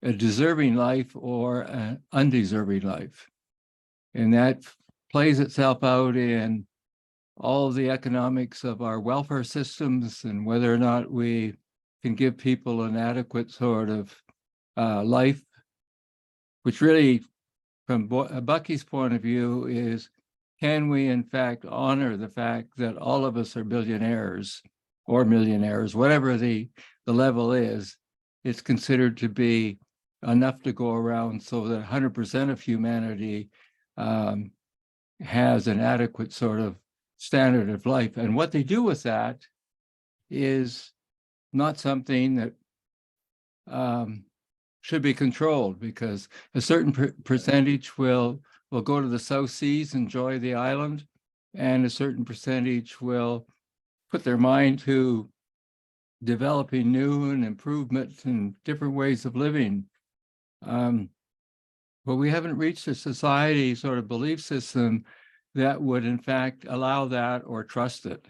[SPEAKER 3] a deserving life or an undeserving life. And that plays itself out in all of the economics of our welfare systems and whether or not we can give people an adequate sort of life, which really, from Bucky's point of view, is can we in fact honor the fact that all of us are billionaires or millionaires, whatever the level is, it's considered to be enough to go around so that 100% of humanity has an adequate sort of standard of life. And what they do with that is not something that should be controlled, because a certain percentage will go to the South Seas, enjoy the island, and a certain percentage will put their mind to developing new and improvement and different ways of living. But we haven't reached a society sort of belief system that would in fact allow that or trust it.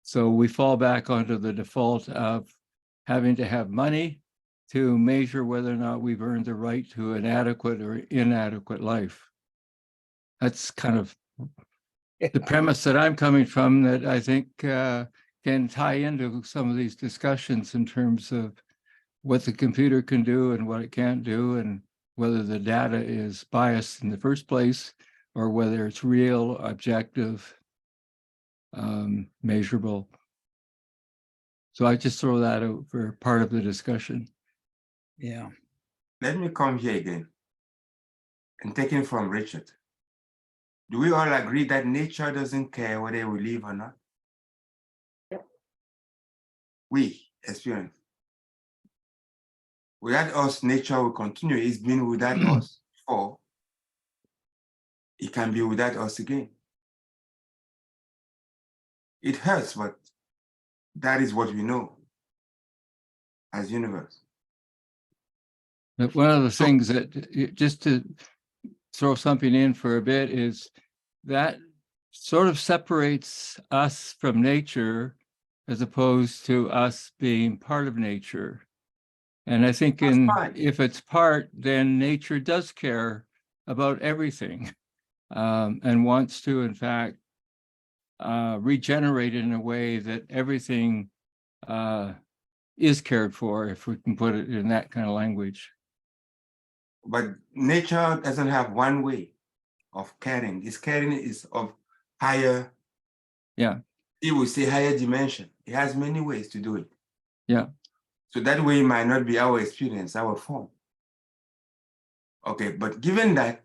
[SPEAKER 3] So we fall back onto the default of having to have money to measure whether or not we've earned the right to an adequate or inadequate life. That's kind of the premise that I'm coming from, that I think can tie into some of these discussions in terms of what the computer can do and what it can't do, and whether the data is biased in the first place or whether it's real, objective, measurable. So I just throw that out for part of the discussion.
[SPEAKER 1] Yeah.
[SPEAKER 5] Let me come here again and taking from Richard. Do we all agree that nature doesn't care whether we live or not?
[SPEAKER 2] Yep.
[SPEAKER 5] We experience. Without us, nature will continue. It's been without us before. It can be without us again. It hurts, but that is what we know as universe.
[SPEAKER 3] But one of the things that, just to throw something in for a bit, is that sort of separates us from nature as opposed to us being part of nature. And I think if it's part, then nature does care about everything and wants to, in fact, regenerate in a way that everything is cared for, if we can put it in that kind of language.
[SPEAKER 5] But nature doesn't have one way of caring. Its caring is of higher, it will say higher dimension. It has many ways to do it.
[SPEAKER 3] Yeah.
[SPEAKER 5] So that way might not be our experience, our form. Okay, but given that,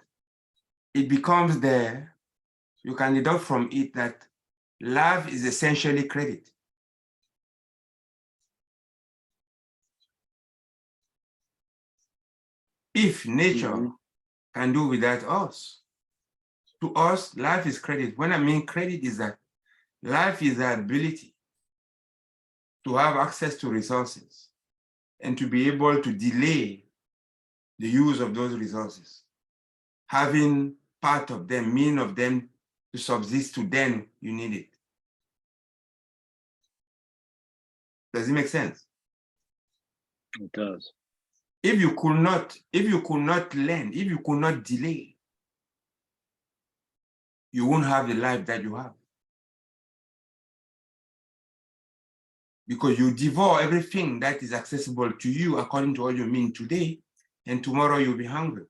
[SPEAKER 5] it becomes there, you can deduct from it that love is essentially credit. if nature can do without us. To us, life is credit. When I mean credit is that life is the ability to have access to resources and to be able to delay the use of those resources, having part of them, mean of them to subsist to then you need it. Does it make sense?
[SPEAKER 4] It does.
[SPEAKER 5] If you could not learn, if you could not delay, you won't have the life that you have. Because you devour everything that is accessible to you according to what you mean today, and tomorrow you'll be hungry.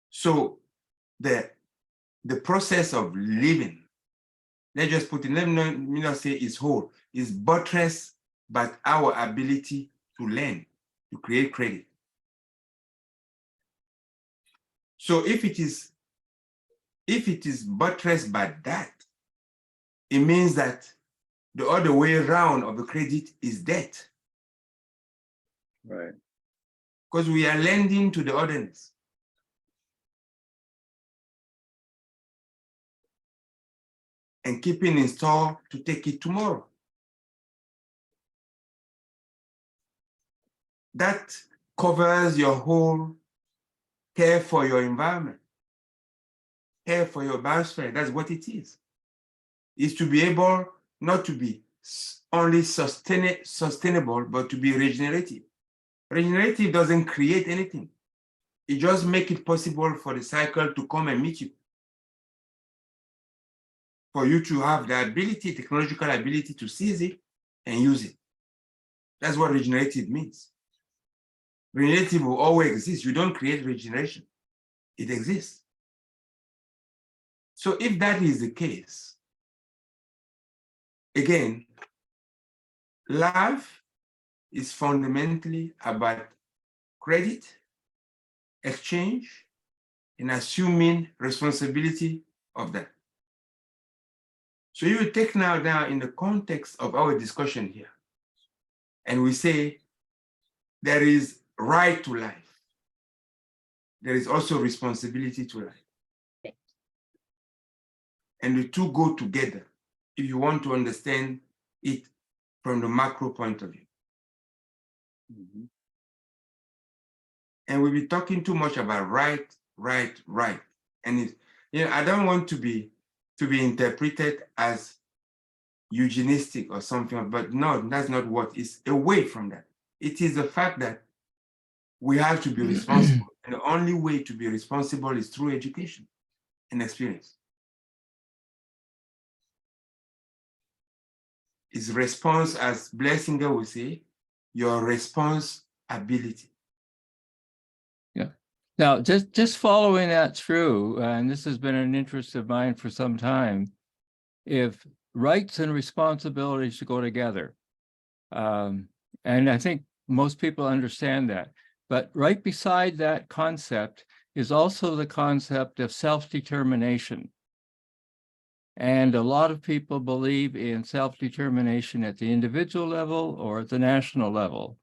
[SPEAKER 5] So the process of living, let's just put it, let me not say it's whole, is buttressed by our ability to learn, to create credit. So if it is buttressed by that, it means that the other way around of the credit is debt.
[SPEAKER 4] Right.
[SPEAKER 5] Because we are lending to the otherness. And keeping in store to take it tomorrow. That covers your whole care for your environment, care for your biosphere. That's what it is. It's to be able not to be only sustainable, but to be regenerative. Regenerative doesn't create anything. It just makes it possible for the cycle to come and meet you. For you to have the ability, technological ability to seize it and use it. That's what regenerative means. Regenerative will always exist. You don't create regeneration. It exists. So if that is the case, again, life is fundamentally about credit, exchange, and assuming responsibility of that. So you take now in the context of our discussion here, and we say there is right to life. There is also responsibility to life. And the two go together if you want to understand it from the macro point of view. And we'll be talking too much about right. And I don't want to be interpreted as eugenistic or something, but no, that's not what it's away from that. It is the fact that we have to be responsible. And the only way to be responsible is through education and experience. It's response, as Blessinger would say, your responsibility.
[SPEAKER 3] Yeah. Now, just following that through, and this has been an interest of mine for some time, if rights and responsibilities go together, and I think most people understand that, but right beside that concept is also the concept of self-determination. And a lot of people believe in self-determination at the individual level or at the national level,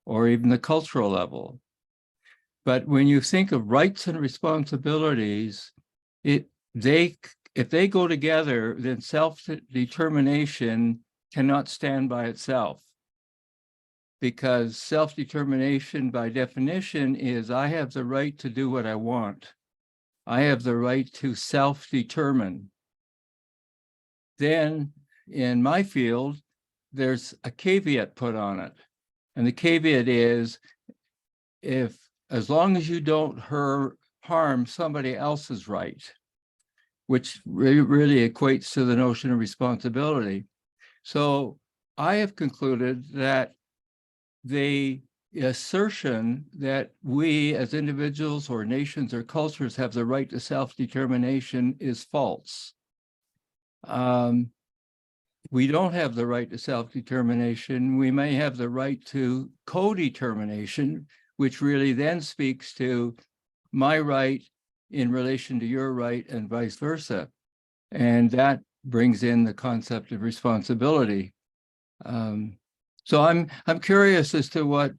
[SPEAKER 3] or even the cultural level. But when you think of rights and responsibilities, if they go together, then self-determination cannot stand by itself. Because self-determination by definition is I have the right to do what I want. I have the right to self-determine. Then in my field, there's a caveat put on it. And the caveat is as long as you don't harm somebody else's right, which really equates to the notion of responsibility. So I have concluded that the assertion that we as individuals or nations or cultures have the right to self-determination is false. We don't have the right to self-determination. We may have the right to co-determination, which really then speaks to my right in relation to your right and vice versa. And that brings in the concept of responsibility. So I'm curious as to what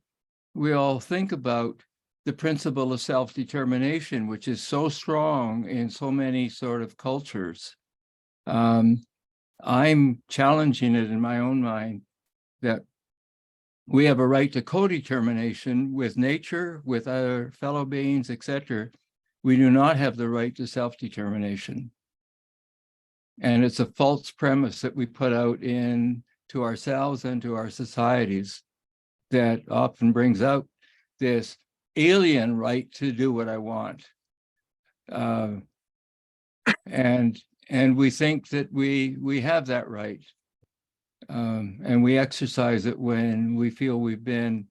[SPEAKER 3] we all think about the principle of self-determination, which is so strong in so many sort of cultures. I'm challenging it in my own mind that we have a right to co-determination with nature, with our fellow beings, etc. We do not have the right to self-determination. And it's a false premise that we put out to ourselves and to our societies that often brings out this alien right to do what I want. And we think that we have that right. And we exercise it when we feel we've been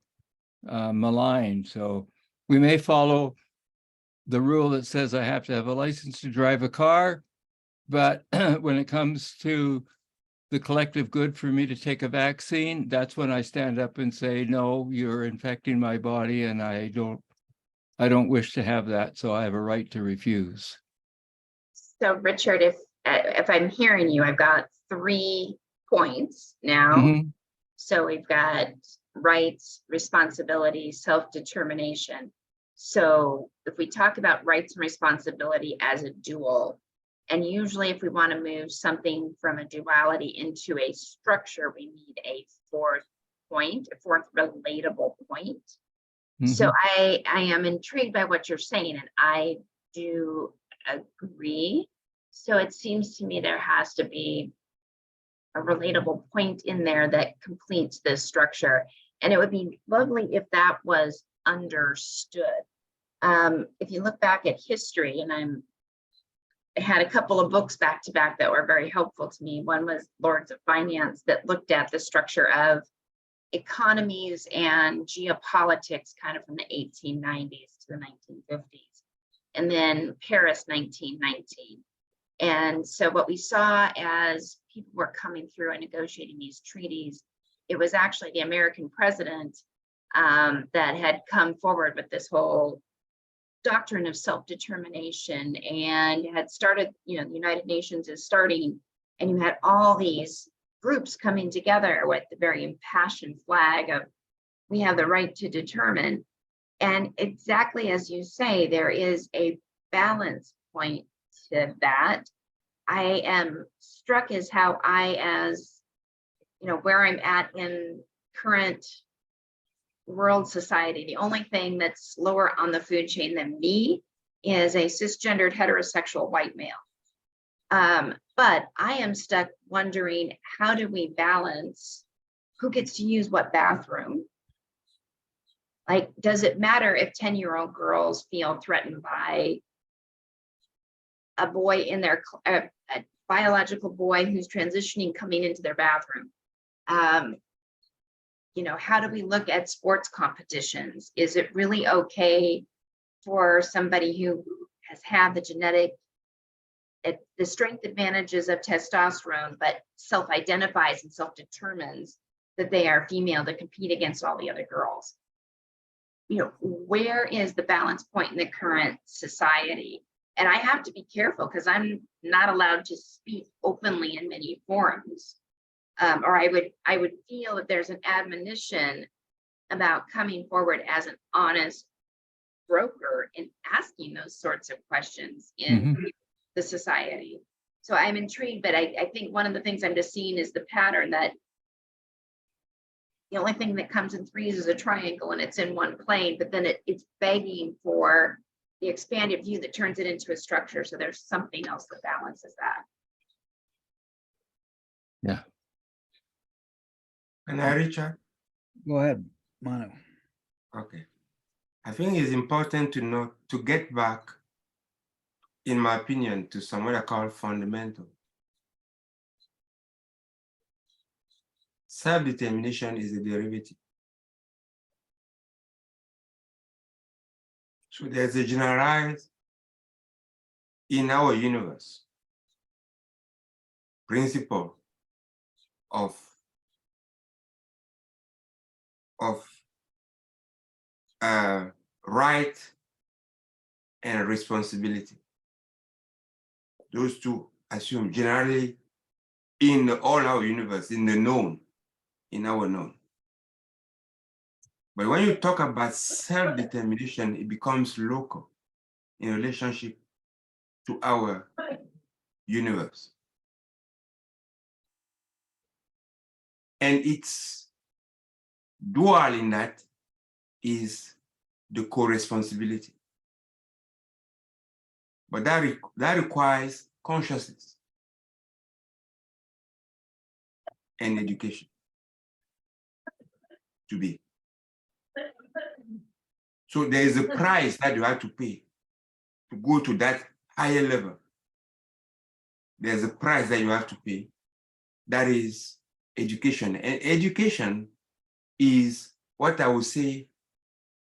[SPEAKER 3] maligned. So we may follow the rule that says I have to have a license to drive a car, but when it comes to the collective good for me to take a vaccine, that's when I stand up and say, no, you're infecting my body and I don't wish to have that, so I have a right to refuse.
[SPEAKER 2] So Richard, if I'm hearing you, I've got 3 points now.
[SPEAKER 3] Mm-hmm.
[SPEAKER 2] So we've got rights, responsibility, self-determination. So if we talk about rights and responsibility as a dual, and usually if we want to move something from a duality into a structure, we need a 4th point, a 4th relatable point. Mm-hmm. So I am intrigued by what you're saying, and I do agree. So it seems to me there has to be a relatable point in there that completes this structure. And it would be lovely if that was understood. If you look back at history, and I had a couple of books back to back that were very helpful to me. One was Lords of Finance, that looked at the structure of economies and geopolitics kind of from the 1890s to the 1950s. And then Paris 1919. And so what we saw as people were coming through and negotiating these treaties, it was actually the American president that had come forward with this whole doctrine of self-determination, and had started, the United Nations is starting, and you had all these groups coming together with the very impassioned flag of, we have the right to determine. And exactly as you say, there is a balance point to that. I am struck as how where I'm at in current world society, the only thing that's lower on the food chain than me is a cisgendered heterosexual white male. But I am stuck wondering, how do we balance who gets to use what bathroom? Like, does it matter if 10-year-old girls feel threatened by a boy in their, a biological boy who's transitioning coming into their bathroom? How do we look at sports competitions? Is it really okay for somebody who has had the genetic, the strength advantages of testosterone, but self-identifies and self-determines that they are female to compete against all the other girls? Where is the balance point in the current society? And I have to be careful because I'm not allowed to speak openly in many forums. Or I would feel that there's an admonition about coming forward as an honest broker in asking those sorts of questions in the society. So I'm intrigued, but I think one of the things I'm just seeing is the pattern that the only thing that comes in threes is a triangle and it's in one plane, but then it's begging for the expanded view that turns it into a structure. So there's something else that balances that.
[SPEAKER 3] Yeah.
[SPEAKER 5] Can I, Richard?
[SPEAKER 1] Go ahead, Manu.
[SPEAKER 5] Okay. I think it's important to get back, in my opinion, to somewhat I call fundamental. Self-determination is a derivative. So there's a generalized, in our universe, principle of right and responsibility. Those two assume generally in all our universe, in the known, in our known. But when you talk about self-determination, it becomes local in relationship to our universe. And its dual in that is the co-responsibility. But that requires consciousness and education to be. So there is a price that you have to pay to go to that higher level. There's a price that you have to pay. That is education. And education is what I would say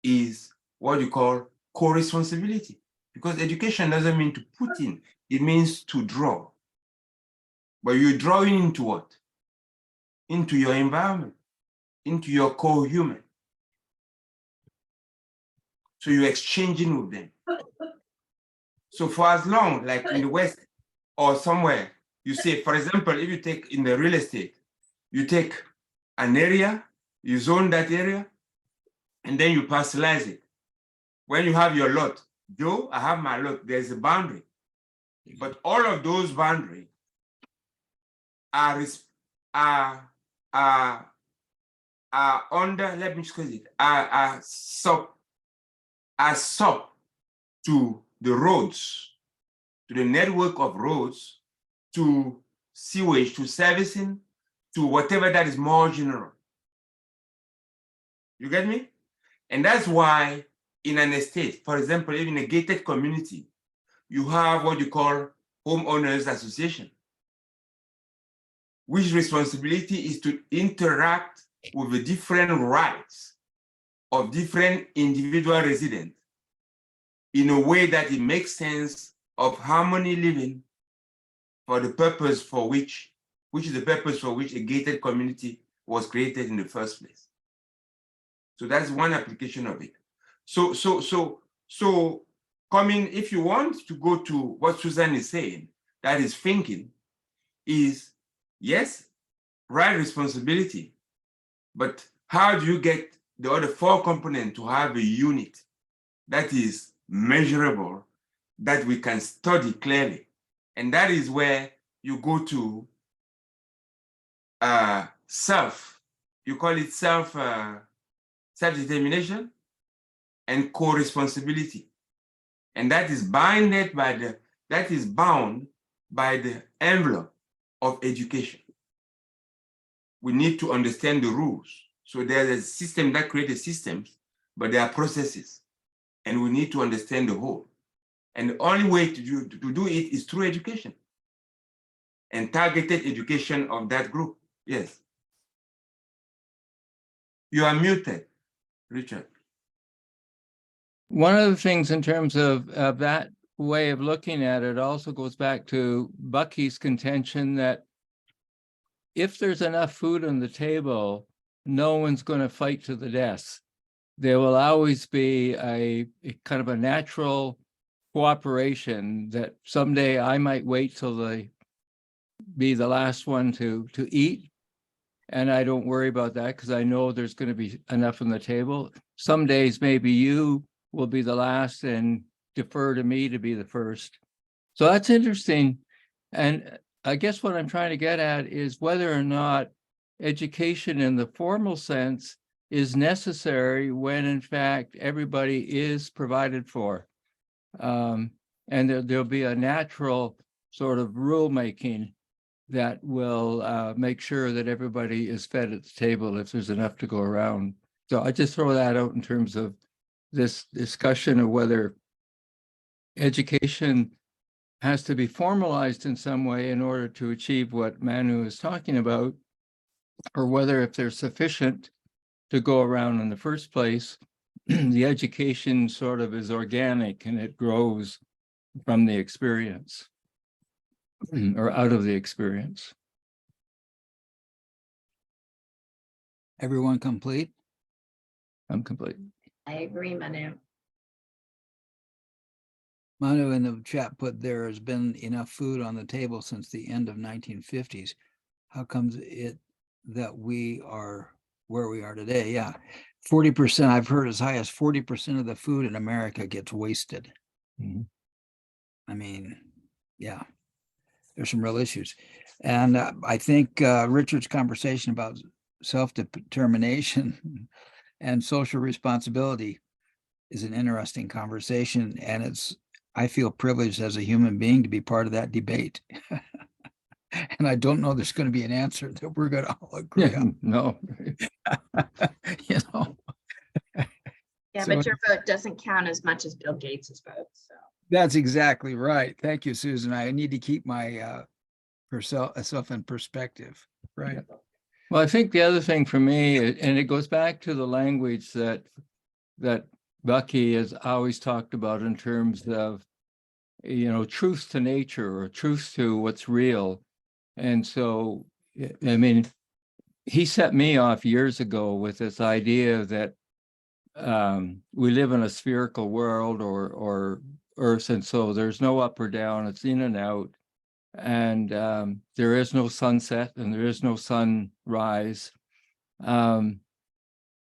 [SPEAKER 5] is what you call co-responsibility. Because education doesn't mean to put in, it means to draw. But you're drawing into what? Into your environment, into your co-human. So you're exchanging with them. So for as long, like in the West or somewhere, you say, for example, if you take in the real estate, you take an area, you zone that area, and then you parcelize it. When you have your lot, Joe, I have my lot, there's a boundary. But all of those boundaries are under, let me just it, are sub to the roads, to the network of roads, to sewage, to servicing, to whatever that is more general. You get me? And that's why in an estate, for example, even a gated community, you have what you call homeowners association, which responsibility is to interact with the different rights of different individual residents in a way that it makes sense of harmony living for the purpose for which is the purpose for which a gated community was created in the first place. So that's one application of it. So coming, if you want to go to what Susan is saying, that is thinking, is yes, right responsibility, but how do you get the other four components to have a unit that is measurable, that we can study clearly? And that is where you go to self, you call it self-determination and co-responsibility. And that is bound by the envelope of education. We need to understand the rules. So there's a system that creates systems, but there are processes, and we need to understand the whole. And the only way to do it is through education and targeted education of that group. Yes. You are muted, Richard.
[SPEAKER 3] One of the things in terms of that way of looking at it also goes back to Bucky's contention that if there's enough food on the table, no one's going to fight to the death. There will always be a kind of a natural cooperation that someday I might wait till be the last one to eat. And I don't worry about that because I know there's going to be enough on the table. Some days maybe you will be the last and defer to me to be the first. So that's interesting. And I guess what I'm trying to get at is whether or not education in the formal sense is necessary when in fact everybody is provided for. And there'll be a natural sort of rulemaking that will make sure that everybody is fed at the table if there's enough to go around. So I just throw that out in terms of this discussion of whether education has to be formalized in some way in order to achieve what Manu is talking about, or whether if there's sufficient to go around in the first place, the education sort of is organic and it grows from the experience or out of the experience.
[SPEAKER 1] Everyone complete?
[SPEAKER 3] I'm complete.
[SPEAKER 2] I agree, Manu.
[SPEAKER 1] Manu in the chat put there has been enough food on the table since the end of 1950s. How comes it that we are where we are today? Yeah, 40%, I've heard as high as 40% of the food in America gets wasted.
[SPEAKER 3] Mhm.
[SPEAKER 1] I mean, yeah, there's some real issues. And I think Richard's conversation about self-determination and social responsibility is an interesting conversation. And I feel privileged as a human being to be part of that debate. And I don't know there's going to be an answer that we're going to all agree on.
[SPEAKER 3] No.
[SPEAKER 1] You know,
[SPEAKER 2] Yeah,
[SPEAKER 1] So-
[SPEAKER 2] but your vote doesn't count as much as Bill Gates's vote. So
[SPEAKER 1] that's exactly right. Thank you, Susan. I need to keep my self in perspective. Right.
[SPEAKER 3] Yeah. Well, I think the other thing for me, and it goes back to the language that Bucky has always talked about in terms of, truth to nature or truth to what's real. And so, I mean, he set me off years ago with this idea that we live in a spherical world or Earth, and so there's no up or down, it's in and out. And there is no sunset and there is no sunrise. And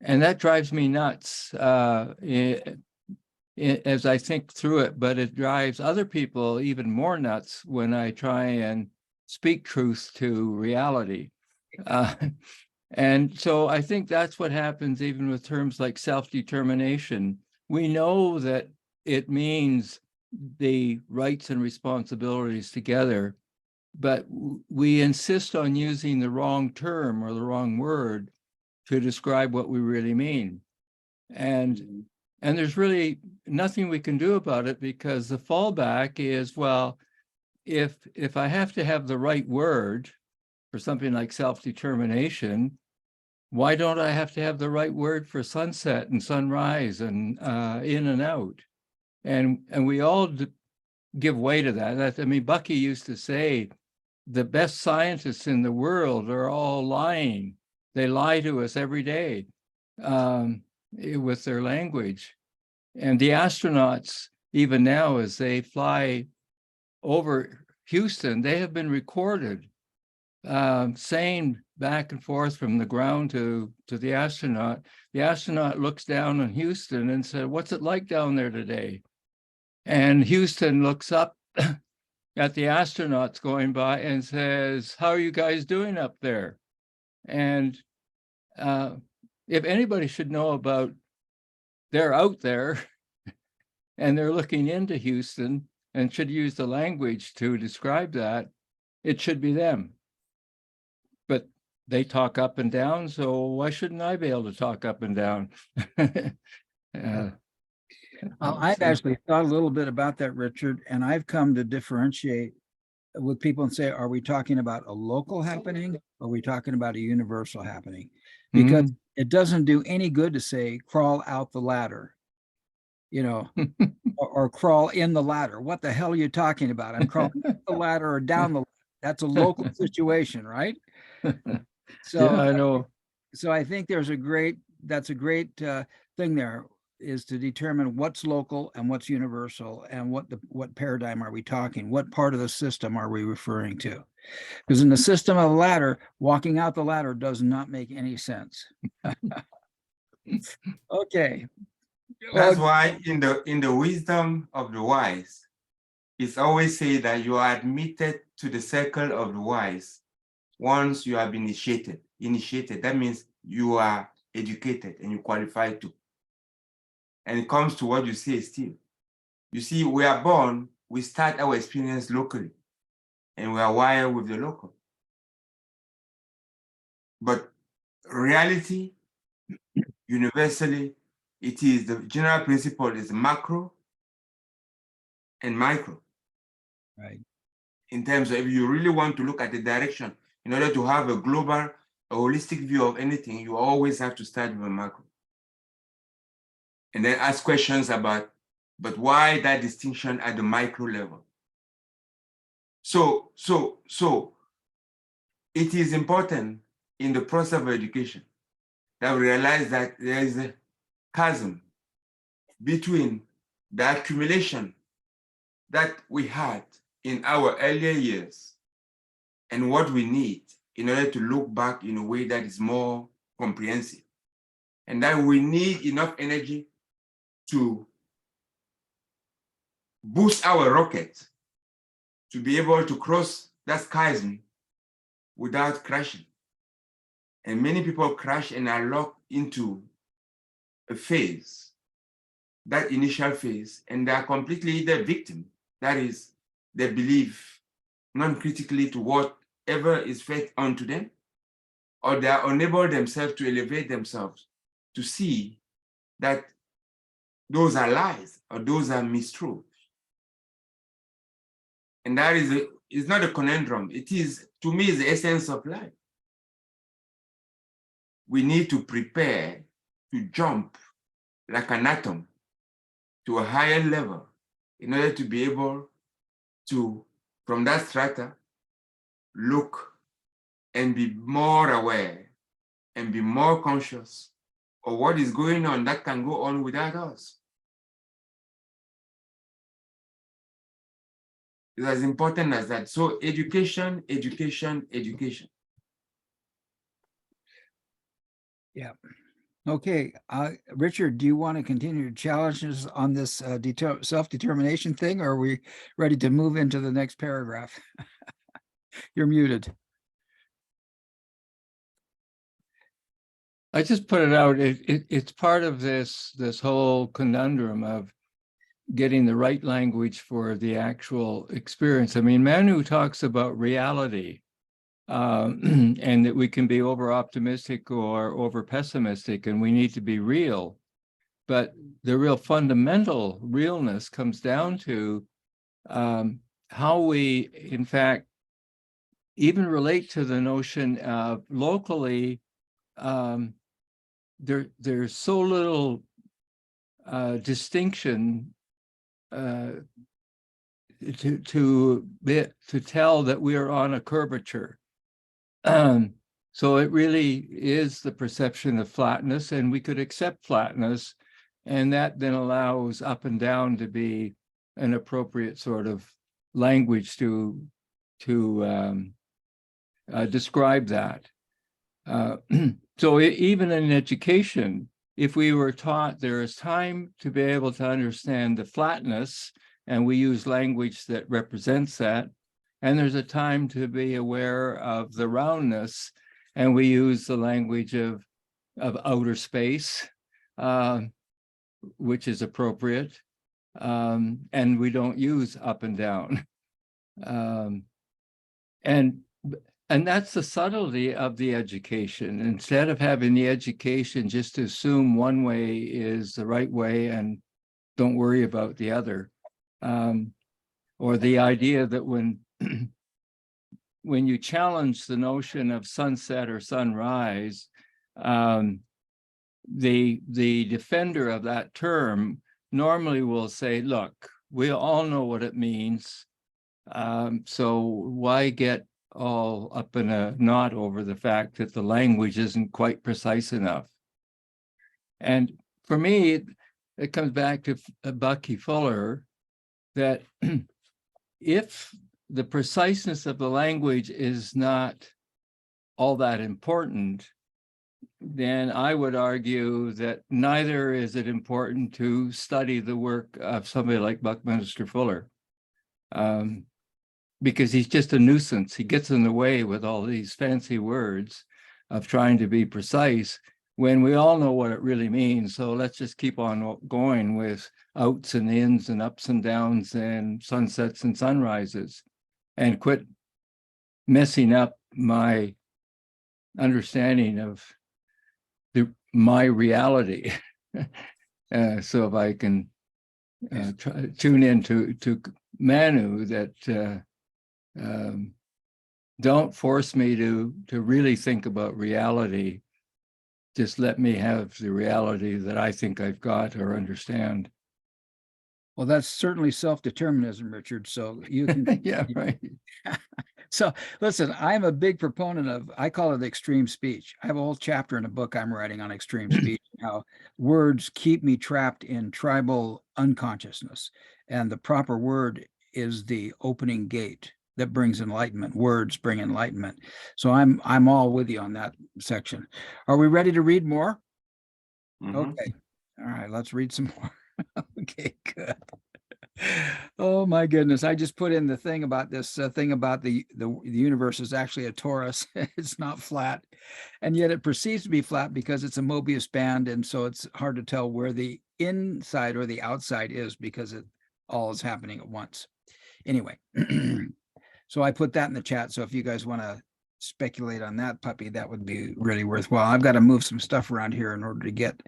[SPEAKER 3] that drives me nuts as I think through it, but it drives other people even more nuts when I try and speak truth to reality. And so I think that's what happens even with terms like self-determination. We know that it means the rights and responsibilities together, but we insist on using the wrong term or the wrong word to describe what we really mean. And there's really nothing we can do about it, because the fallback is, well, if I have to have the right word for something like self-determination, why don't I have to have the right word for sunset and sunrise and in and out? And we all give way to that. I mean, Bucky used to say, the best scientists in the world are all lying. They lie to us every day with their language. And the astronauts, even now, as they fly over Houston, they have been recorded saying back and forth from the ground to the astronaut. The astronaut looks down on Houston and said, "What's it like down there today?" And Houston looks up at the astronauts going by and says, "How are you guys doing up there?" And if anybody should know about, they're out there and they're looking into Houston and should use the language to describe that, it should be them. But they talk up and down, so why shouldn't I be able to talk up and down?
[SPEAKER 1] I've actually thought a little bit about that, Richard, and I've come to differentiate with people and say, are we talking about a local happening? Or are we talking about a universal happening? Because it doesn't do any good to say, crawl out the ladder, or crawl in the ladder. What the hell are you talking about? I'm crawling up the ladder or down the ladder. That's a local situation, right? So
[SPEAKER 3] yeah, I know.
[SPEAKER 1] So I think that's a great thing there, is to determine what's local and what's universal, and what paradigm are we talking? What part of the system are we referring to? Because in the system of the ladder, walking out the ladder does not make any sense. Okay.
[SPEAKER 5] That's why in the wisdom of the wise, it's always say that you are admitted to the circle of the wise once you have been initiated. That means you are educated and you qualify to. And it comes to what you say, Steve. You see, we are born, we start our experience locally, and we are wired with the local. But reality, universally, it is the general principle is macro and micro.
[SPEAKER 1] Right.
[SPEAKER 5] In terms of, if you really want to look at the direction, in order to have a global, a holistic view of anything, you always have to start with a macro. And then ask questions about, but why that distinction at the micro level? So it is important in the process of education that we realize that there is a chasm between the accumulation that we had in our earlier years and what we need in order to look back in a way that is more comprehensive. and that we need enough energy to boost our rocket to be able to cross that chasm without crashing. And many people crash and are locked into a phase, that initial phase, and they are completely the victim. That is, they believe non-critically to whatever is fed onto them, or they are unable themselves to elevate themselves to see that those are lies or those are mistruths. And that is not a conundrum. It is, to me, is the essence of life. We need to prepare to jump like an atom to a higher level in order to be able to, from that strata, look and be more aware and be more conscious of what is going on that can go on without us. It's as important as that. So education, education, education.
[SPEAKER 1] Yeah. Okay. Richard, do you want to continue to challenge us on this self-determination thing, or are we ready to move into the next paragraph? You're muted.
[SPEAKER 3] I just put it out. It's part of this whole conundrum of getting the right language for the actual experience. I mean, Manu talks about reality, and that we can be over optimistic or over pessimistic, and we need to be real. But the real fundamental realness comes down to how we, in fact, even relate to the notion of locally. There's so little distinction to tell that we are on a curvature. So it really is the perception of flatness, and we could accept flatness, and that then allows up and down to be an appropriate sort of language to describe that. So even in education, if we were taught there is time to be able to understand the flatness, and we use language that represents that, and there's a time to be aware of the roundness, and we use the language of outer space, which is appropriate, and we don't use up and down. And that's the subtlety of the education. Instead of having the education just assume one way is the right way and don't worry about the other, or the idea that when you challenge the notion of sunset or sunrise, the defender of that term normally will say, look, we all know what it means, so why get all up in a knot over the fact that the language isn't quite precise enough? And for me, it comes back to Bucky Fuller, that if the preciseness of the language is not all that important, then I would argue that neither is it important to study the work of somebody like Buckminster Fuller. Because he's just a nuisance. He gets in the way with all these fancy words of trying to be precise when we all know what it really means. So let's just keep on going with outs and ins and ups and downs and sunsets and sunrises, and quit messing up my understanding of my reality. So if I can tune in to Manu, that don't force me to really think about reality. Just let me have the reality that I think I've got or understand.
[SPEAKER 1] Well, that's certainly self-determinism, Richard. So you can,
[SPEAKER 3] yeah, right.
[SPEAKER 1] So listen, I'm a big proponent of, I call it extreme speech. I have a whole chapter in a book I'm writing on extreme speech, how words keep me trapped in tribal unconsciousness. And the proper word is the opening gate that brings enlightenment. Words bring enlightenment. So I'm all with you on that section. Are we ready to read more?
[SPEAKER 5] Mhm.
[SPEAKER 1] Okay. All right, let's read some more. Okay, good. Oh my goodness. I just put in the thing about this thing about the universe is actually a torus. It's not flat. And yet it perceives to be flat because it's a Mobius band. And so it's hard to tell where the inside or the outside is because it all is happening at once. Anyway, so I put that in the chat. So if you guys want to speculate on that puppy, that would be really worthwhile. I've got to move some stuff around here in order to get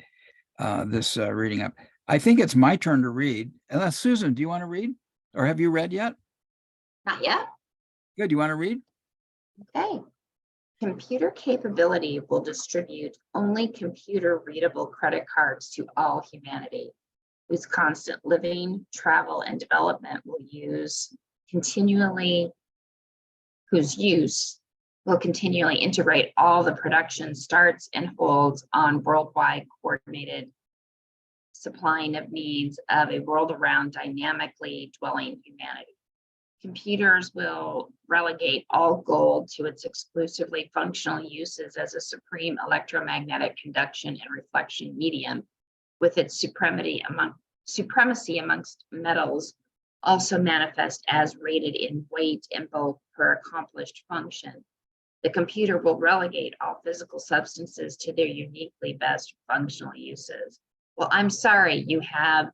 [SPEAKER 1] this reading up. I think it's my turn to read. Unless Susan, do you want to read? Or have you read yet?
[SPEAKER 2] Not yet.
[SPEAKER 1] Good. You want to read?
[SPEAKER 2] Okay. Computer capability will distribute only computer readable credit cards to all humanity, whose constant living, travel, and development whose use will continually integrate all the production starts and holds on worldwide coordinated supplying of needs of a world around dynamically dwelling humanity. Computers will relegate all gold to its exclusively functional uses as a supreme electromagnetic conduction and reflection medium, with its supremacy amongst metals also manifest as rated in weight and bulk per accomplished function. The computer will relegate all physical substances to their uniquely best functional uses. Well, I'm sorry, you have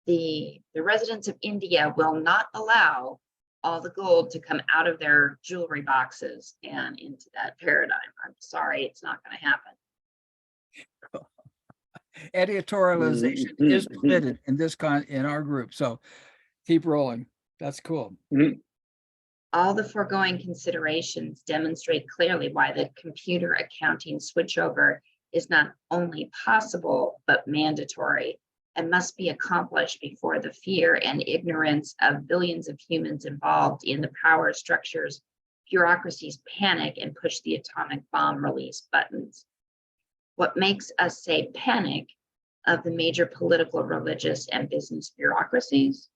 [SPEAKER 2] the residents of India will not allow all the gold to come out of their jewelry boxes and into that paradigm. I'm sorry, it's not going to happen.
[SPEAKER 1] Editorialization is permitted in this in our group. So keep rolling. That's cool.
[SPEAKER 2] All the foregoing considerations demonstrate clearly why the computer accounting switchover is not only possible, but mandatory, and must be accomplished before the fear and ignorance of billions of humans involved in the power structures, bureaucracies panic and push the atomic bomb release buttons. What makes us say panic of the major political, religious, and business bureaucracies?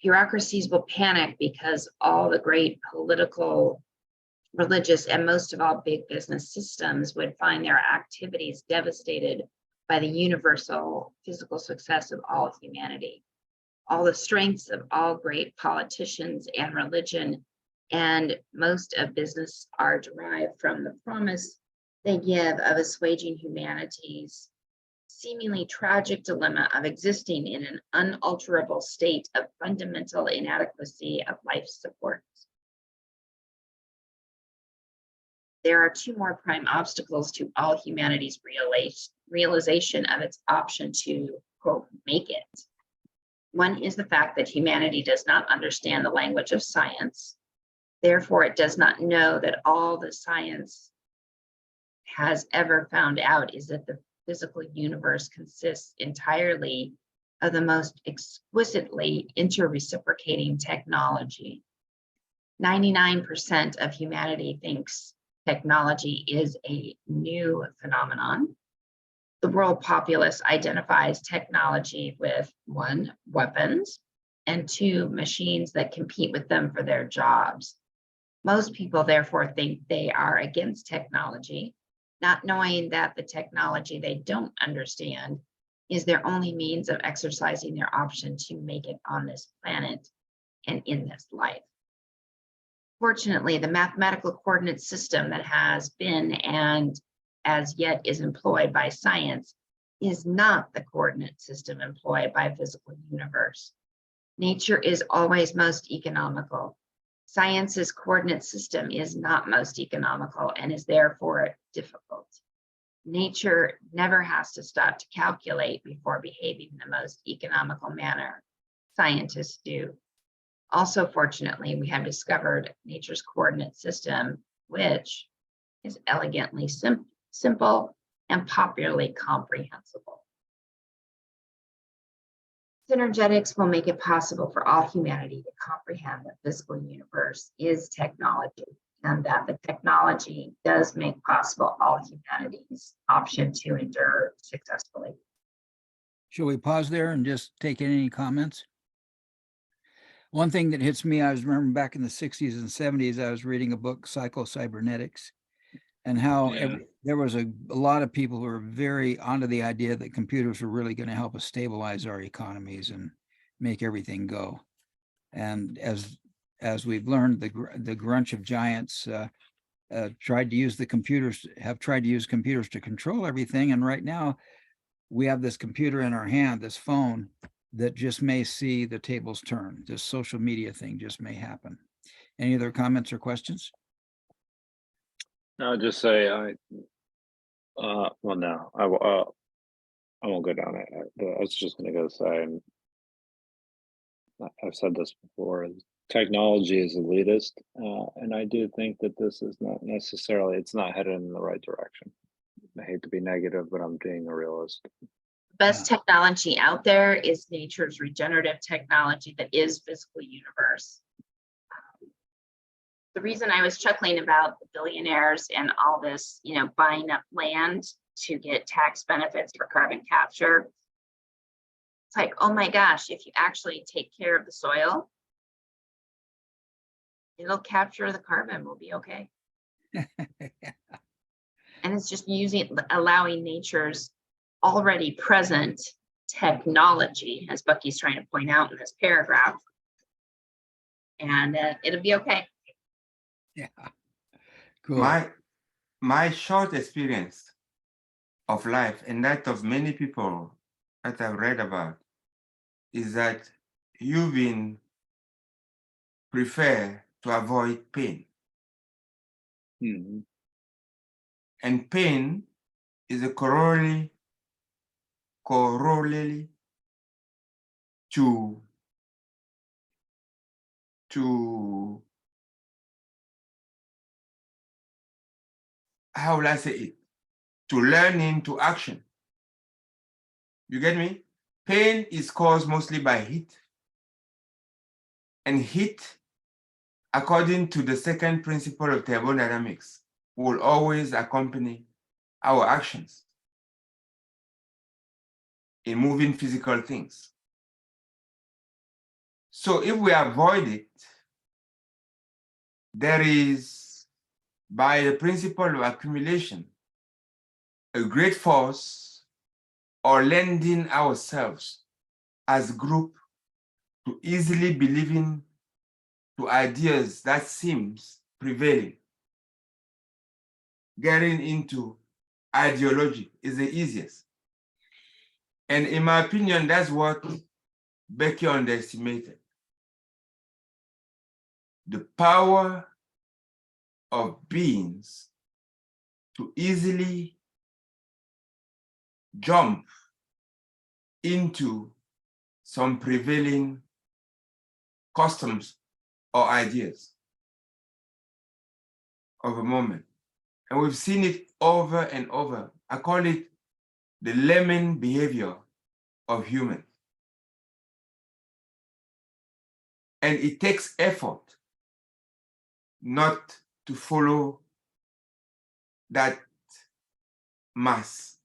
[SPEAKER 2] Bureaucracies will panic because all the great political, religious, and most of all big business systems would find their activities devastated by the universal physical success of all humanity. All the strengths of all great politicians and religion and most of business are derived from the promise they give of assuaging humanity's seemingly tragic dilemma of existing in an unalterable state of fundamental inadequacy of life support. There are two more prime obstacles to all humanity's realization of its option to, quote, make it. One is the fact that humanity does not understand the language of science. Therefore, it does not know that all the science has ever found out is that the physical universe consists entirely of the most exquisitely inter-reciprocating technology. 99% of humanity thinks technology is a new phenomenon. The world populace identifies technology with 1, weapons, and 2, machines that compete with them for their jobs. Most people therefore think they are against technology, not knowing that the technology they don't understand is their only means of exercising their option to make it on this planet and in this life. Fortunately, the mathematical coordinate system that has been and as yet is employed by science is not the coordinate system employed by a physical universe. Nature is always most economical. Science's coordinate system is not most economical and is therefore difficult. Nature never has to stop to calculate before behaving in the most economical manner. Scientists do. Also, fortunately, we have discovered nature's coordinate system, which is elegantly simple and popularly comprehensible. Synergetics will make it possible for all humanity to comprehend the physical universe is technology, and that the technology does make possible all humanity's option to endure successfully.
[SPEAKER 1] Shall we pause there and just take in any comments? One thing that hits me, I was remembering back in the 60s and 70s, I was reading a book, Psycho-Cybernetics, and how
[SPEAKER 4] Yeah.
[SPEAKER 1] there was a lot of people who were very onto the idea that computers were really going to help us stabilize our economies and make everything go. And as we've learned, the grunch of giants tried to use computers to control everything. And right now we have this computer in our hand, this phone, that just may see the tables turn. This social media thing just may happen. Any other comments or questions?
[SPEAKER 4] I'll just say well, no, I won't go down it. I was just going to go say, and I've said this before, technology is elitist, and I do think that this is not necessarily, it's not headed in the right direction. I hate to be negative, but I'm being a realist.
[SPEAKER 2] Best technology out there is nature's regenerative technology that is physical universe. The reason I was chuckling about the billionaires and all this, buying up land to get tax benefits for carbon capture, it's like, oh my gosh, if you actually take care of the soil, it'll capture the carbon, we'll be okay. And it's just allowing nature's already present technology, as Bucky's trying to point out in this paragraph, and it'll be okay.
[SPEAKER 1] Yeah, cool.
[SPEAKER 5] My short experience of life and that of many people that I've read about is that human prefer to avoid pain.
[SPEAKER 4] Mm-hmm.
[SPEAKER 5] And pain is a corollary to how will I say it? To learning to action. You get me? Pain is caused mostly by heat. And heat, according to the second principle of thermodynamics, will always accompany our actions in moving physical things. So if we avoid it, there is, by the principle of accumulation, a great force or lending ourselves as a group to easily believing to ideas that seems prevailing. Getting into ideology is the easiest. And in my opinion, that's what Bucky underestimated. The power of beings to easily jump into some prevailing customs or ideas of a moment. And we've seen it over and over. I call it the lemon behavior of humans. And it takes effort not to follow that mass.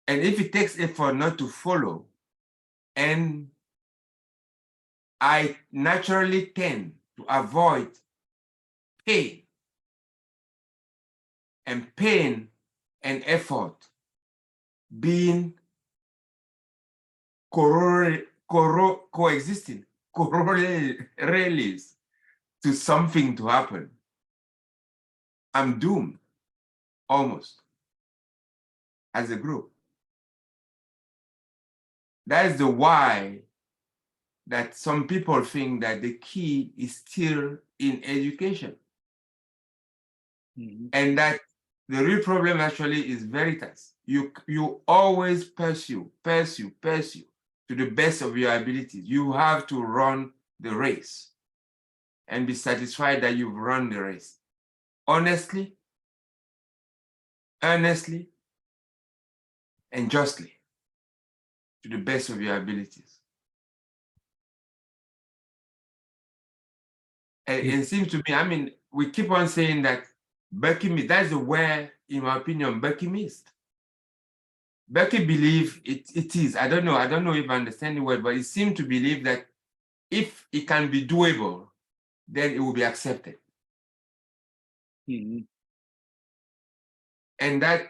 [SPEAKER 5] And if it takes effort not to follow, and I naturally tend to avoid pain, and pain and effort being coexisting, correlates to something to happen, I'm doomed, almost, as a group. That is the why that some people think that the key is still in education.
[SPEAKER 4] Mm-hmm.
[SPEAKER 5] And that the real problem actually is veritas. You always pursue to the best of your abilities. You have to run the race and be satisfied that you've run the race. Honestly, earnestly, and justly, to the best of your abilities. And it seems to me, I mean, we keep on saying that Bucky missed. That's where, in my opinion, Bucky missed. Bucky believed it is. I don't know if I understand the word, but it seemed to believe that if it can be doable, then it will be accepted.
[SPEAKER 4] Mhm.
[SPEAKER 5] And that,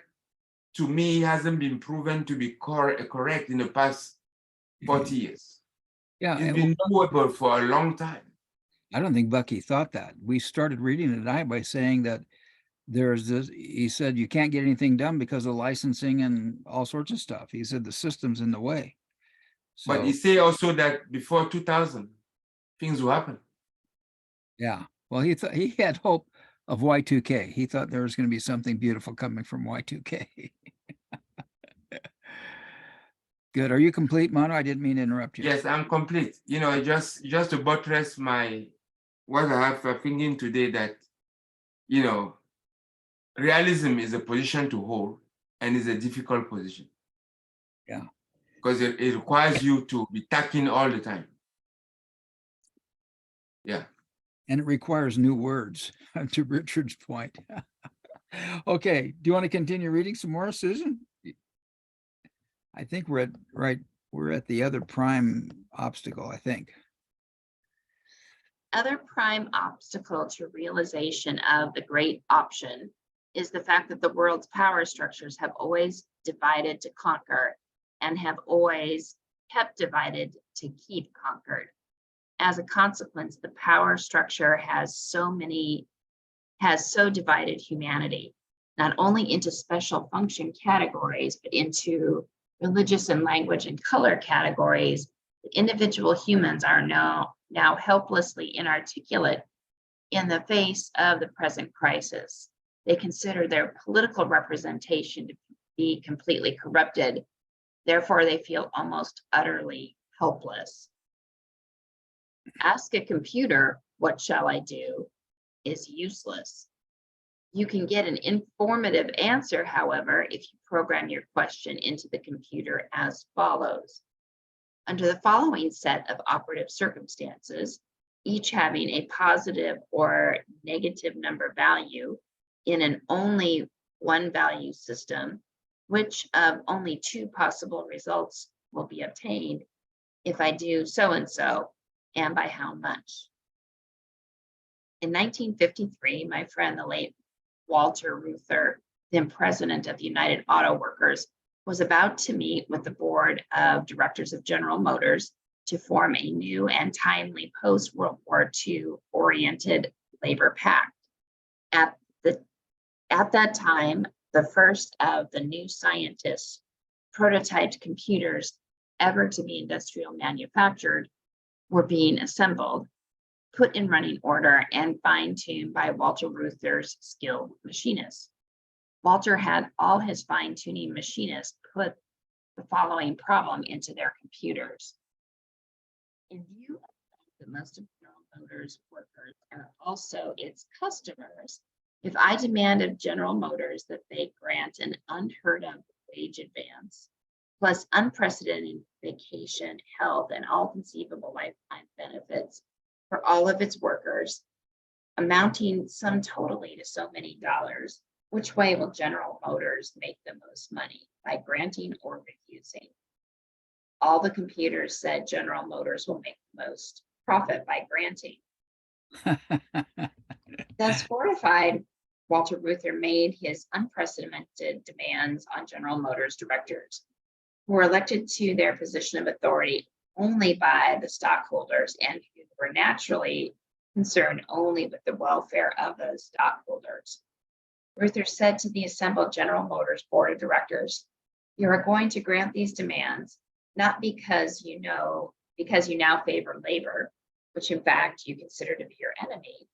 [SPEAKER 5] to me, hasn't been proven to be correct in the past 40 years.
[SPEAKER 1] Yeah,
[SPEAKER 5] It's
[SPEAKER 1] and
[SPEAKER 5] been doable for a long time.
[SPEAKER 1] I don't think Bucky thought that. We started reading it tonight by saying that there's this, he said you can't get anything done because of licensing and all sorts of stuff. He said the system's in the way.
[SPEAKER 5] But
[SPEAKER 1] So
[SPEAKER 5] he say also that before 2000, things will happen.
[SPEAKER 1] yeah, well, he thought he had hope of Y2K. He thought there was going to be something beautiful coming from Y2K. Good. Are you complete, Manu? I didn't mean to interrupt you.
[SPEAKER 5] Yes, I'm complete. You know, just to buttress my what I have for thinking today, that, you know, realism is a position to hold and is a difficult position.
[SPEAKER 1] Yeah.
[SPEAKER 5] Because it requires you to be tacking all the time. Yeah.
[SPEAKER 1] And it requires new words, to Richard's point. Okay. Do you want to continue reading some more, Susan? I think we're at the other prime obstacle, I think.
[SPEAKER 2] Other prime obstacle to realization of the great option is the fact that the world's power structures have always divided to conquer and have always kept divided to keep conquered. As a consequence, the power structure has so divided humanity, not only into special function categories, but into religious and language and color categories. Individual humans are now helplessly inarticulate in the face of the present crisis. They consider their political representation to be completely corrupted. Therefore, they feel almost utterly helpless. Ask a computer, "What shall I do?" is useless. You can get an informative answer, however, if you program your question into the computer as follows. Under the following set of operative circumstances, each having a positive or negative number value in an only one value system, which of only two possible results will be obtained if I do so and so, and by how much? In 1953, my friend, the late Walter Reuther, then president of the United Auto Workers, was about to meet with the board of directors of General Motors to form a new and timely post-World War II oriented labor pact. At that time, the first of the new scientists prototyped computers ever to be industrial manufactured were being assembled, put in running order, and fine-tuned by Walter Reuther's skilled machinists. Walter had all his fine-tuning machinists put the following problem into their computers. In view of the most of General Motors workers and also its customers, if I demand of General Motors that they grant an unheard of wage advance, plus unprecedented vacation, health, and all conceivable lifetime benefits for all of its workers, amounting sum totally to so many dollars, which way will General Motors make the most money, by granting or refusing? All the computers said General Motors will make the most profit by granting. Thus fortified, Walter Reuther made his unprecedented demands on General Motors directors, who were elected to their position of authority only by the stockholders and who were naturally concerned only with the welfare of those stockholders. Reuther said to the assembled General Motors board of directors, "You are going to grant these demands, not because you now favor labor, which in fact you consider to be your enemy,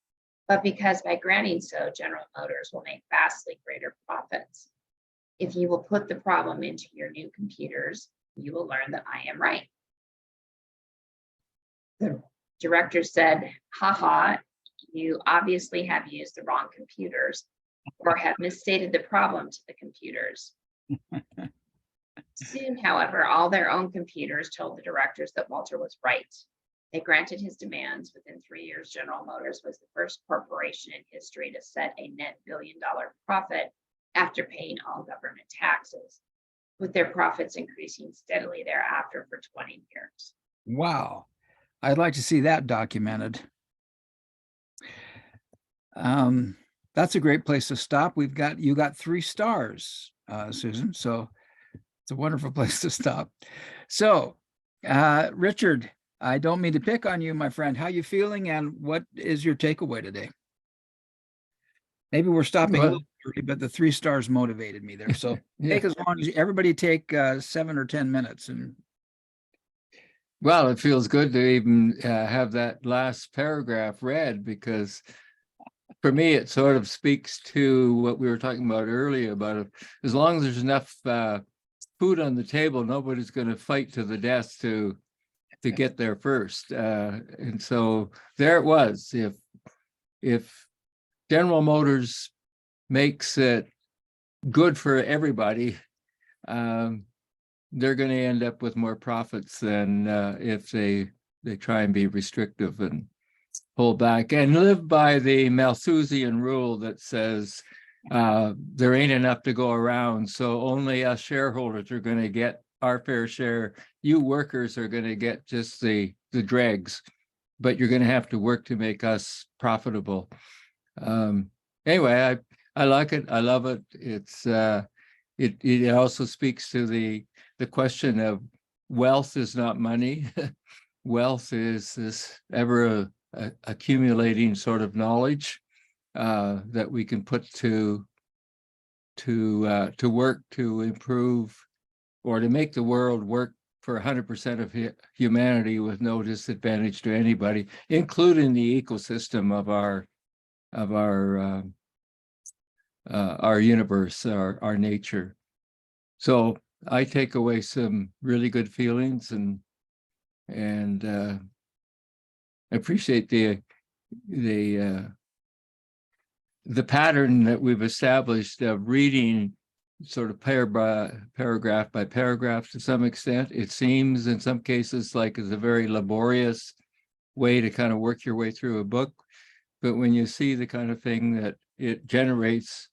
[SPEAKER 2] but because by granting so, General Motors will make vastly greater profits. If you will put the problem into your new computers, you will learn that I am right." The director said, "Haha, you obviously have used the wrong computers or have misstated the problem to the computers." Soon, however, all their own computers told the directors that Walter was right. They granted his demands. Within 3 years, General Motors was the first corporation in history to set a net billion-dollar profit after paying all government taxes, with their profits increasing steadily thereafter for 20 years.
[SPEAKER 1] Wow. I'd like to see that documented. that's a great place to stop. You got 3 stars, Susan. So it's a wonderful place to stop. So, Richard, I don't mean to pick on you, my friend. How you feeling, and what is your takeaway today? Maybe we're stopping a
[SPEAKER 3] Well,
[SPEAKER 1] little early, but the 3 stars motivated me there. So
[SPEAKER 3] yeah.
[SPEAKER 1] take as long as everybody take 7 or 10 minutes. And
[SPEAKER 3] Well, it feels good to even have that last paragraph read, because for me, it sort of speaks to what we were talking about earlier about as long as there's enough food on the table, nobody's going to fight to the death to get there first. And so there it was. If General Motors makes it good for everybody, they're going to end up with more profits than if they try and be restrictive and pull back and live by the Malthusian rule that says there ain't enough to go around, so only us shareholders are going to get our fair share. You workers are going to get just the dregs, but you're going to have to work to make us profitable. Anyway, I like it. I love it. It's it also speaks to the question of wealth is not money. Wealth is this ever accumulating sort of knowledge that we can put to work to improve or to make the world work for 100% of humanity with no disadvantage to anybody, including the ecosystem of our universe, our nature. So I take away some really good feelings and appreciate the pattern that we've established of reading sort of paragraph by paragraph to some extent. It seems in some cases like it's a very laborious way to kind of work your way through a book. But when you see the kind of thing that it generates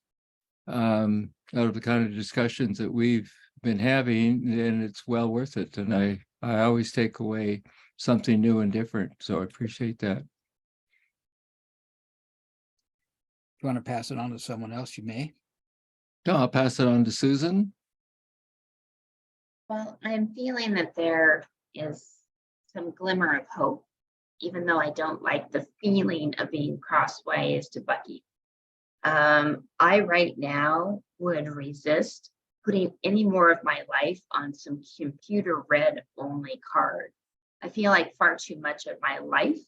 [SPEAKER 3] out of the kind of discussions that we've been having, then it's well worth it. And I always take away something new and different. So I appreciate that.
[SPEAKER 1] if you want to pass it on to someone else, you may.
[SPEAKER 3] No, I'll pass it on to Susan.
[SPEAKER 2] Well, I'm feeling that there is some glimmer of hope, even though I don't like the feeling of being crossways to Bucky. I right now would resist putting any more of my life on some computer read only card. I feel like far too much of my life,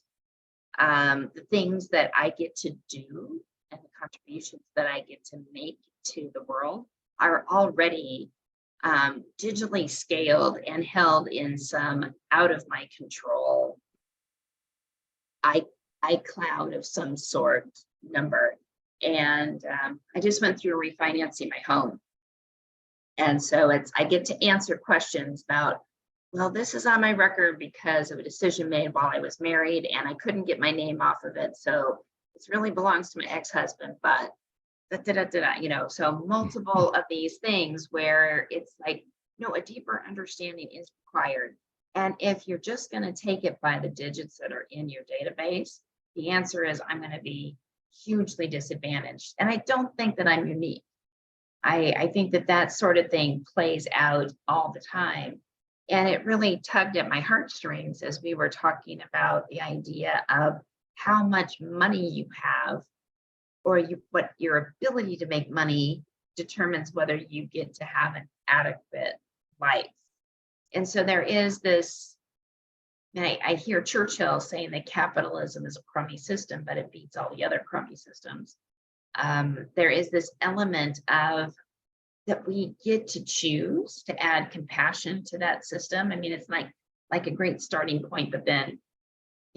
[SPEAKER 2] the things that I get to do and the contributions that I get to make to the world are already digitally scaled and held in some out of my control iCloud of some sort number. And I just went through refinancing my home. And so I get to answer questions about, well, this is on my record because of a decision made while I was married and I couldn't get my name off of it. So it really belongs to my ex-husband, but so multiple of these things where it's like, no, a deeper understanding is required. And if you're just going to take it by the digits that are in your database, the answer is I'm going to be hugely disadvantaged. And I don't think that I'm unique. I think that sort of thing plays out all the time. And it really tugged at my heartstrings as we were talking about the idea of how much money you have, or what your ability to make money determines whether you get to have an adequate life. And so there is this, I hear Churchill saying that capitalism is a crummy system, but it beats all the other crummy systems. There is this element of that we get to choose to add compassion to that system. I mean, it's like a great starting point, but then,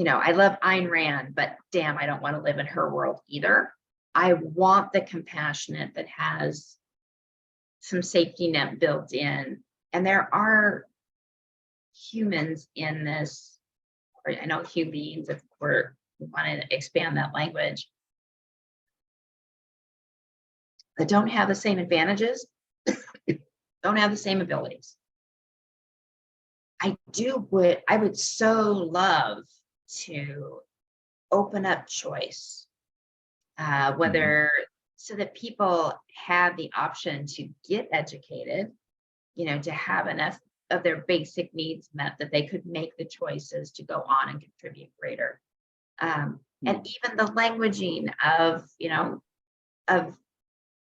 [SPEAKER 2] I love Ayn Rand, but damn, I don't want to live in her world either. I want the compassionate that has some safety net built in. And there are humans in this, or I know humans, if we want to expand that language, that don't have the same advantages, don't have the same abilities. I would so love to open up choice whether so that people have the option to get educated, to have enough of their basic needs met that they could make the choices to go on and contribute greater. And even the languaging of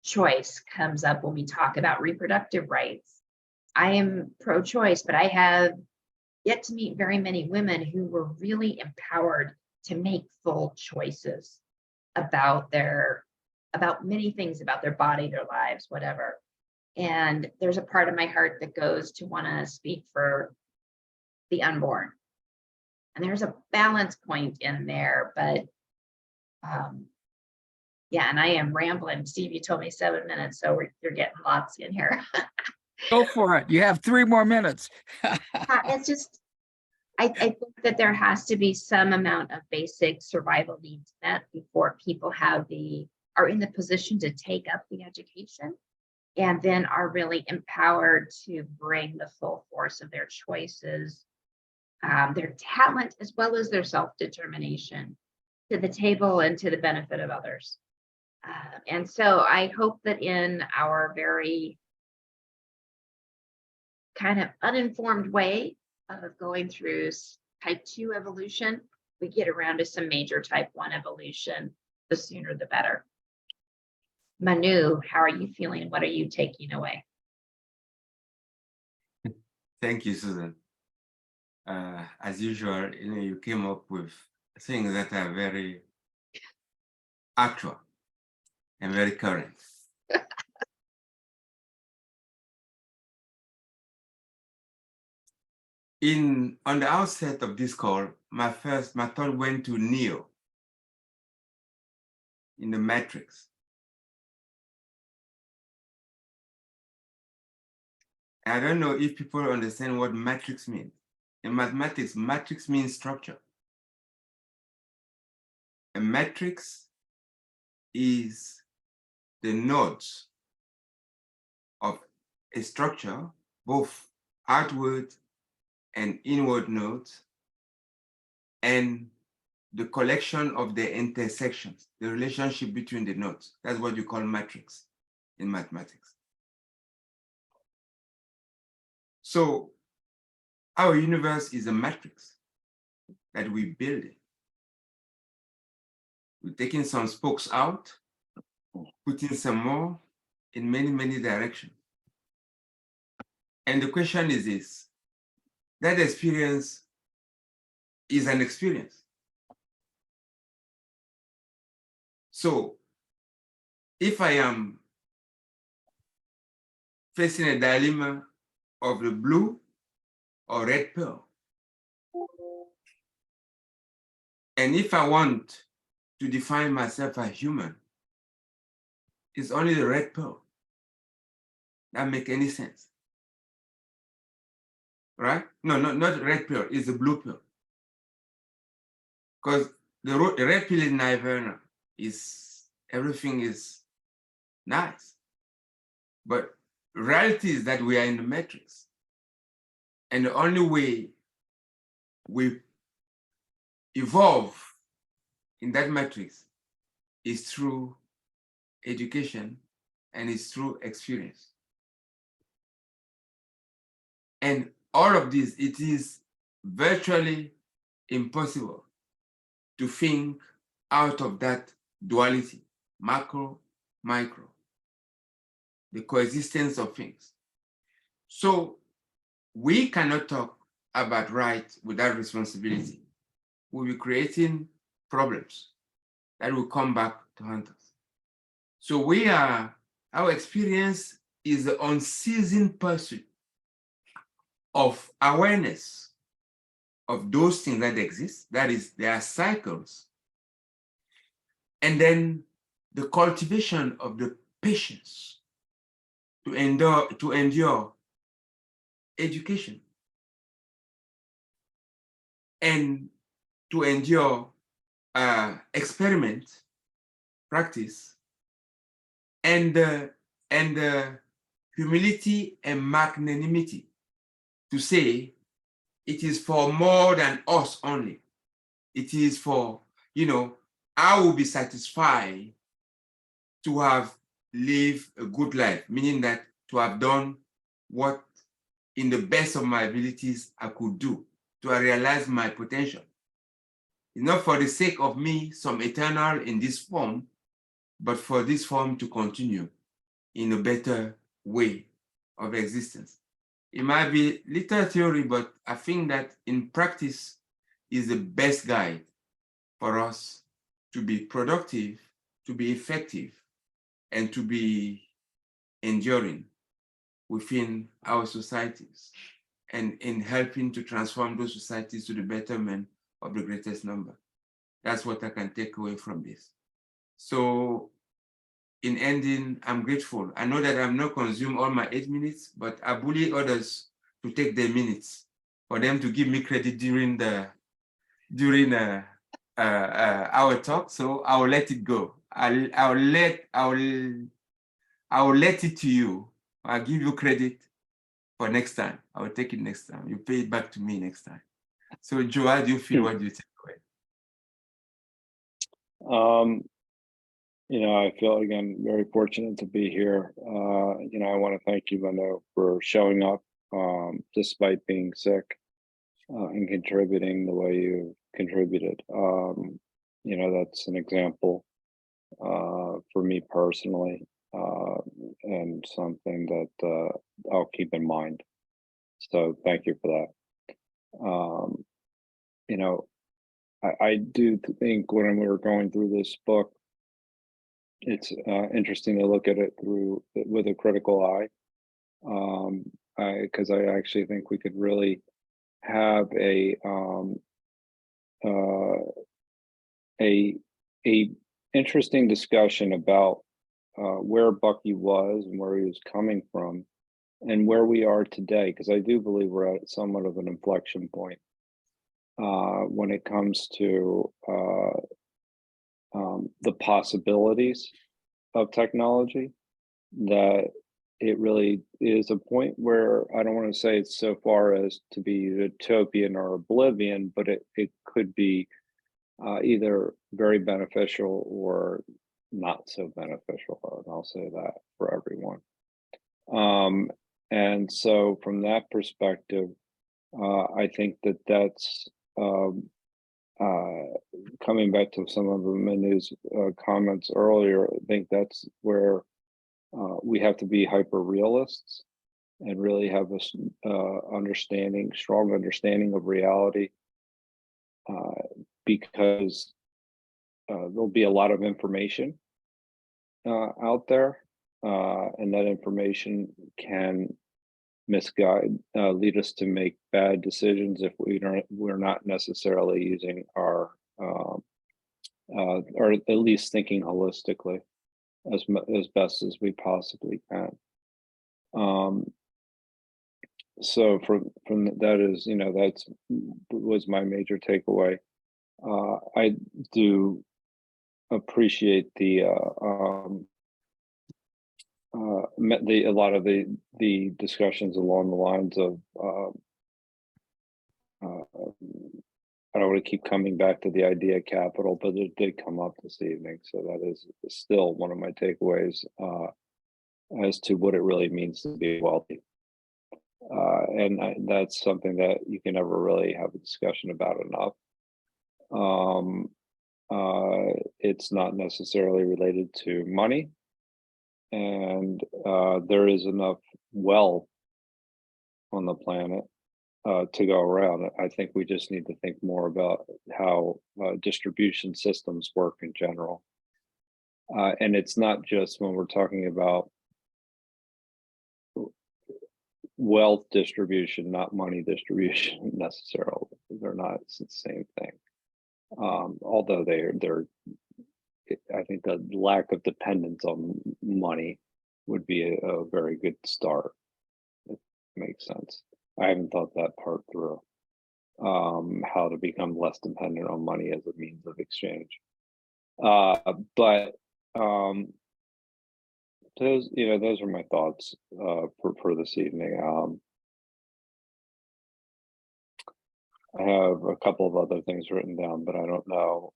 [SPEAKER 2] choice comes up when we talk about reproductive rights. I am pro-choice, but I have yet to meet very many women who were really empowered to make full choices about many things, about their body, their lives, whatever. And there's a part of my heart that goes to want to speak for the unborn. And there's a balance point in there, but yeah, and I am rambling. Steve, you told me 7 minutes, so you're getting lots in here.
[SPEAKER 1] Go for it. You have 3 more minutes.
[SPEAKER 2] It's just, I think that there has to be some amount of basic survival needs met before people are in the position to take up the education and then are really empowered to bring the full force of their choices, their talent, as well as their self-determination to the table and to the benefit of others. And so I hope that in our very kind of uninformed way of going through type 2 evolution, we get around to some major type 1 evolution, the sooner the better. Manu, how are you feeling? What are you taking away?
[SPEAKER 5] Thank you, Susan. As usual, you came up with things that are very actual and very current. On the outset of this call, my thought went to Neo in the Matrix. I don't know if people understand what matrix means. In mathematics, matrix means structure. A matrix is the nodes of a structure, both outward and inward nodes, and the collection of the intersections, the relationship between the nodes. That's what you call matrix in mathematics. So our universe is a matrix that we build it. We're taking some spokes out, putting some more in many, many directions. And the question is this: that experience is an experience. So if I am facing a dilemma of the blue or red pill, and if I want to define myself as human, it's only the red pill. That make any sense? Right? No, not the red pill, it's the blue pill. Because the red pill is nirvana, everything is nice. But reality is that we are in the matrix. And the only way we evolve in that matrix is through education and it's through experience. And all of this, it is virtually impossible to think out of that duality, macro, micro, the coexistence of things. So we cannot talk about right without responsibility. We'll be creating problems that will come back to haunt us. So our experience is the unceasing pursuit of awareness of those things that exist, that is, there are cycles, and then the cultivation of the patience to endure education and to endure experiment, practice, and humility and magnanimity to say it is for more than us only. It is for, I will be satisfied to have lived a good life, meaning that to have done what in the best of my abilities I could do, to realize my potential. It's not for the sake of me, some eternal in this form, but for this form to continue in a better way of existence. It might be little theory, but I think that in practice is the best guide for us to be productive, to be effective, and to be enduring within our societies and in helping to transform those societies to the betterment of the greatest number. That's what I can take away from this. So in ending, I'm grateful. I know that I'm not consumed all my 8 minutes, but I bully others to take their minutes for them to give me credit during our talk. So I will let it go. I will let it to you. I'll give you credit for next time. I will take it next time. You pay it back to me next time. So Joe, how do you feel? What do you take away?
[SPEAKER 4] I feel again very fortunate to be here. I want to thank you, Manu, for showing up despite being sick and contributing the way you contributed. That's an example for me personally, and something that I'll keep in mind. So thank you for that. I do think when we were going through this book, it's interesting to look at it with a critical eye, because I actually think we could really have a interesting discussion about where Bucky was and where he was coming from and where we are today, because I do believe we're at somewhat of an inflection point when it comes to the possibilities of technology, that it really is a point where I don't want to say it's so far as to be utopian or oblivion, but it could be either very beneficial or not so beneficial. And I'll say that for everyone. And so from that perspective, I think that's coming back to some of Manu's comments earlier. I think that's where we have to be hyper realists and really have a strong understanding of reality, because there'll be a lot of information out there, and that information can misguide, lead us to make bad decisions if we're not necessarily using our or at least thinking holistically as best as we possibly can. So from that is, that's was my major takeaway. I do appreciate a lot of the discussions along the lines of I don't want to keep coming back to the idea of capital, but it did come up this evening, so that is still one of my takeaways as to what it really means to be wealthy. And that's something that you can never really have a discussion about enough. It's not necessarily related to money, and there is enough wealth on the planet to go around. I think we just need to think more about how distribution systems work in general. And it's not just when we're talking about wealth distribution, not money distribution necessarily. They're not, it's the same thing. Although they're, I think the lack of dependence on money would be a very good start. It makes sense. I haven't thought that part through, how to become less dependent on money as a means of exchange. But those are my thoughts for this evening. I have a couple of other things written down, but I don't know.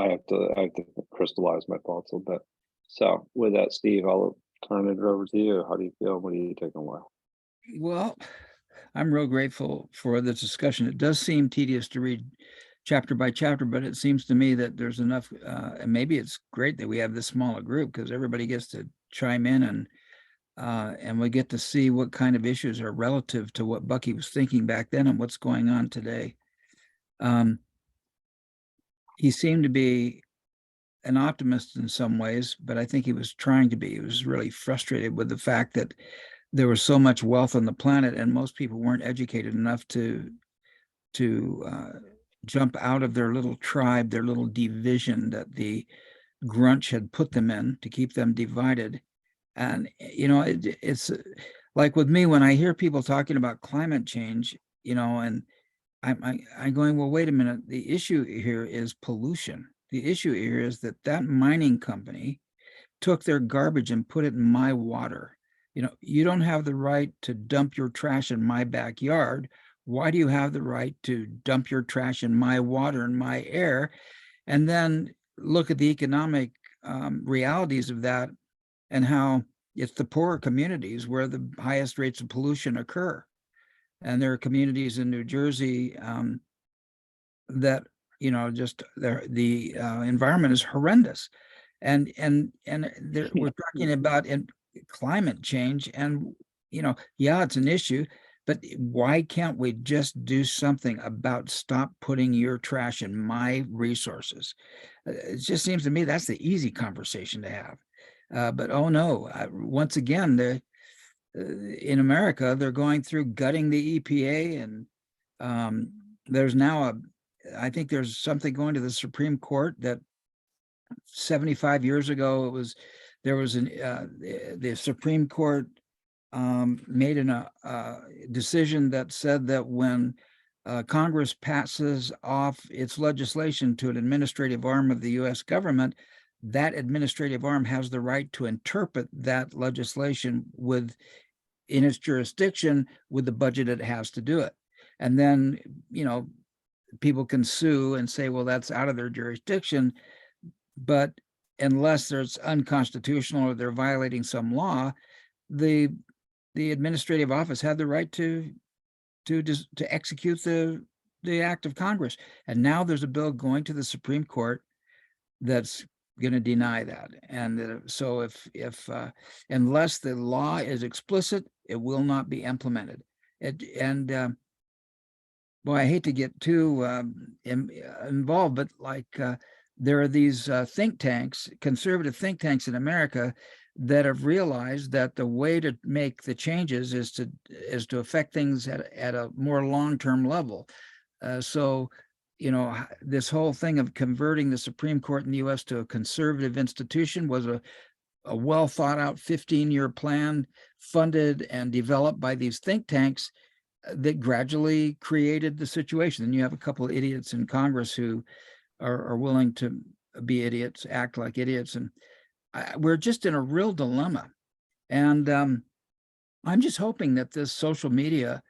[SPEAKER 4] I have to crystallize my thoughts a bit. So with that, Steve, I'll turn it over to you. How do you feel? What are you taking away?
[SPEAKER 1] Well, I'm real grateful for this discussion. It does seem tedious to read chapter by chapter, but it seems to me that there's enough, and maybe it's great that we have this smaller group because everybody gets to chime in and we get to see what kind of issues are relative to what Bucky was thinking back then and what's going on today. He seemed to be an optimist in some ways, but I think he was trying to be. He was really frustrated with the fact that there was so much wealth on the planet and most people weren't educated enough to jump out of their little tribe, their little division that the grunch had put them in to keep them divided. And, you know, it's like with me, when I hear people talking about climate change, you know, and I'm going, well, wait a minute. The issue here is pollution. The issue here is that mining company took their garbage and put it in my water. You know, you don't have the right to dump your trash in my backyard. Why do you have the right to dump your trash in my water and my air? And then look at the economic realities of that and how it's the poorer communities where the highest rates of pollution occur. And there are communities in New Jersey that, you know, just the environment is horrendous. And we're talking about climate change, and you know, yeah, it's an issue, but why can't we just do something about stop putting your trash in my resources? It just seems to me that's the easy conversation to have. But oh no, once again, in America, they're going through gutting the EPA, and there's now I think there's something going to the Supreme Court that 75 years ago the Supreme Court made a decision that said that when Congress passes off its legislation to an administrative arm of the U.S. government, that administrative arm has the right to interpret that legislation in its jurisdiction with the budget it has to do it. And then, you know, people can sue and say, well, that's out of their jurisdiction. But unless there's unconstitutional or they're violating some law, the administrative office had the right to execute the act of Congress. And now there's a bill going to the Supreme Court that's going to deny that. And so if unless the law is explicit, it will not be implemented. Boy, I hate to get too involved, but like there are these think tanks, conservative think tanks in America that have realized that the way to make the changes is to affect things at a more long-term level. So, you know, this whole thing of converting the Supreme Court in the U.S. to a conservative institution was a well thought out 15-year plan funded and developed by these think tanks that gradually created the situation. And you have a couple of idiots in Congress who are willing to be idiots, act like idiots. And we're just in a real dilemma. And I'm just hoping that this social media,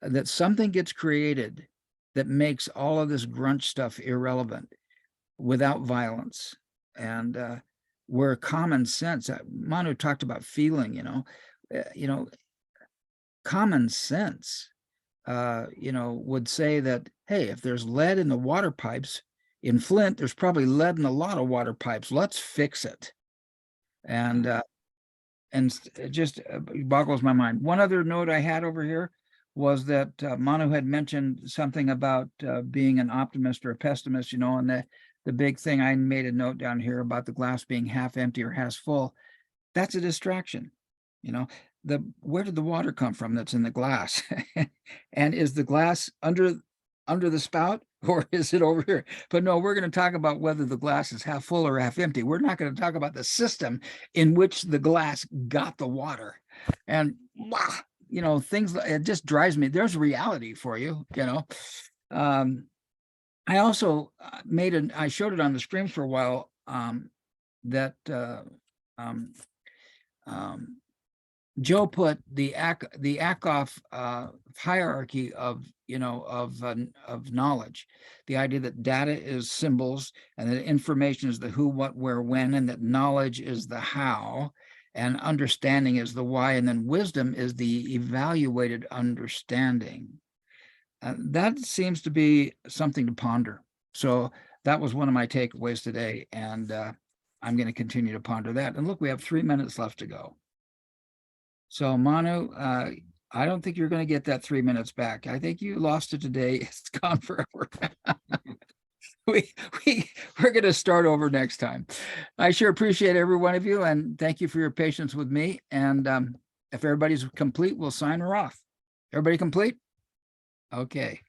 [SPEAKER 1] that something gets created that makes all of this grunge stuff irrelevant without violence. And where common sense, Manu talked about feeling, common sense, would say that, hey, if there's lead in the water pipes in Flint, there's probably lead in a lot of water pipes. Let's fix it. And it just boggles my mind. One other note I had over here was that Manu had mentioned something about being an optimist or a pessimist, and the big thing I made a note down here about the glass being half empty or half full. That's a distraction. Where did the water come from that's in the glass? And is the glass under the spout, or is it over here? But no, we're going to talk about whether the glass is half full or half empty. We're not going to talk about the system in which the glass got the water. And things, it just drives me. There's reality for you. I also I showed it on the screen for a while, that Joe put the Ackoff hierarchy of of knowledge, the idea that data is symbols and that information is the who, what, where, when, and that knowledge is the how, and understanding is the why, and then wisdom is the evaluated understanding. That seems to be something to ponder. So that was one of my takeaways today, and I'm going to continue to ponder that. And look, we have 3 minutes left to go. So Manu, I don't think you're going to get that 3 minutes back. I think you lost it today. It's gone forever. We're going to start over next time. I sure appreciate every one of you, and thank you for your patience with me. And if everybody's complete, we'll sign her off. Everybody complete? Okay.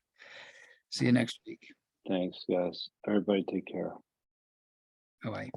[SPEAKER 1] See you next week.
[SPEAKER 4] Thanks, guys. Everybody take care.
[SPEAKER 1] Bye-bye.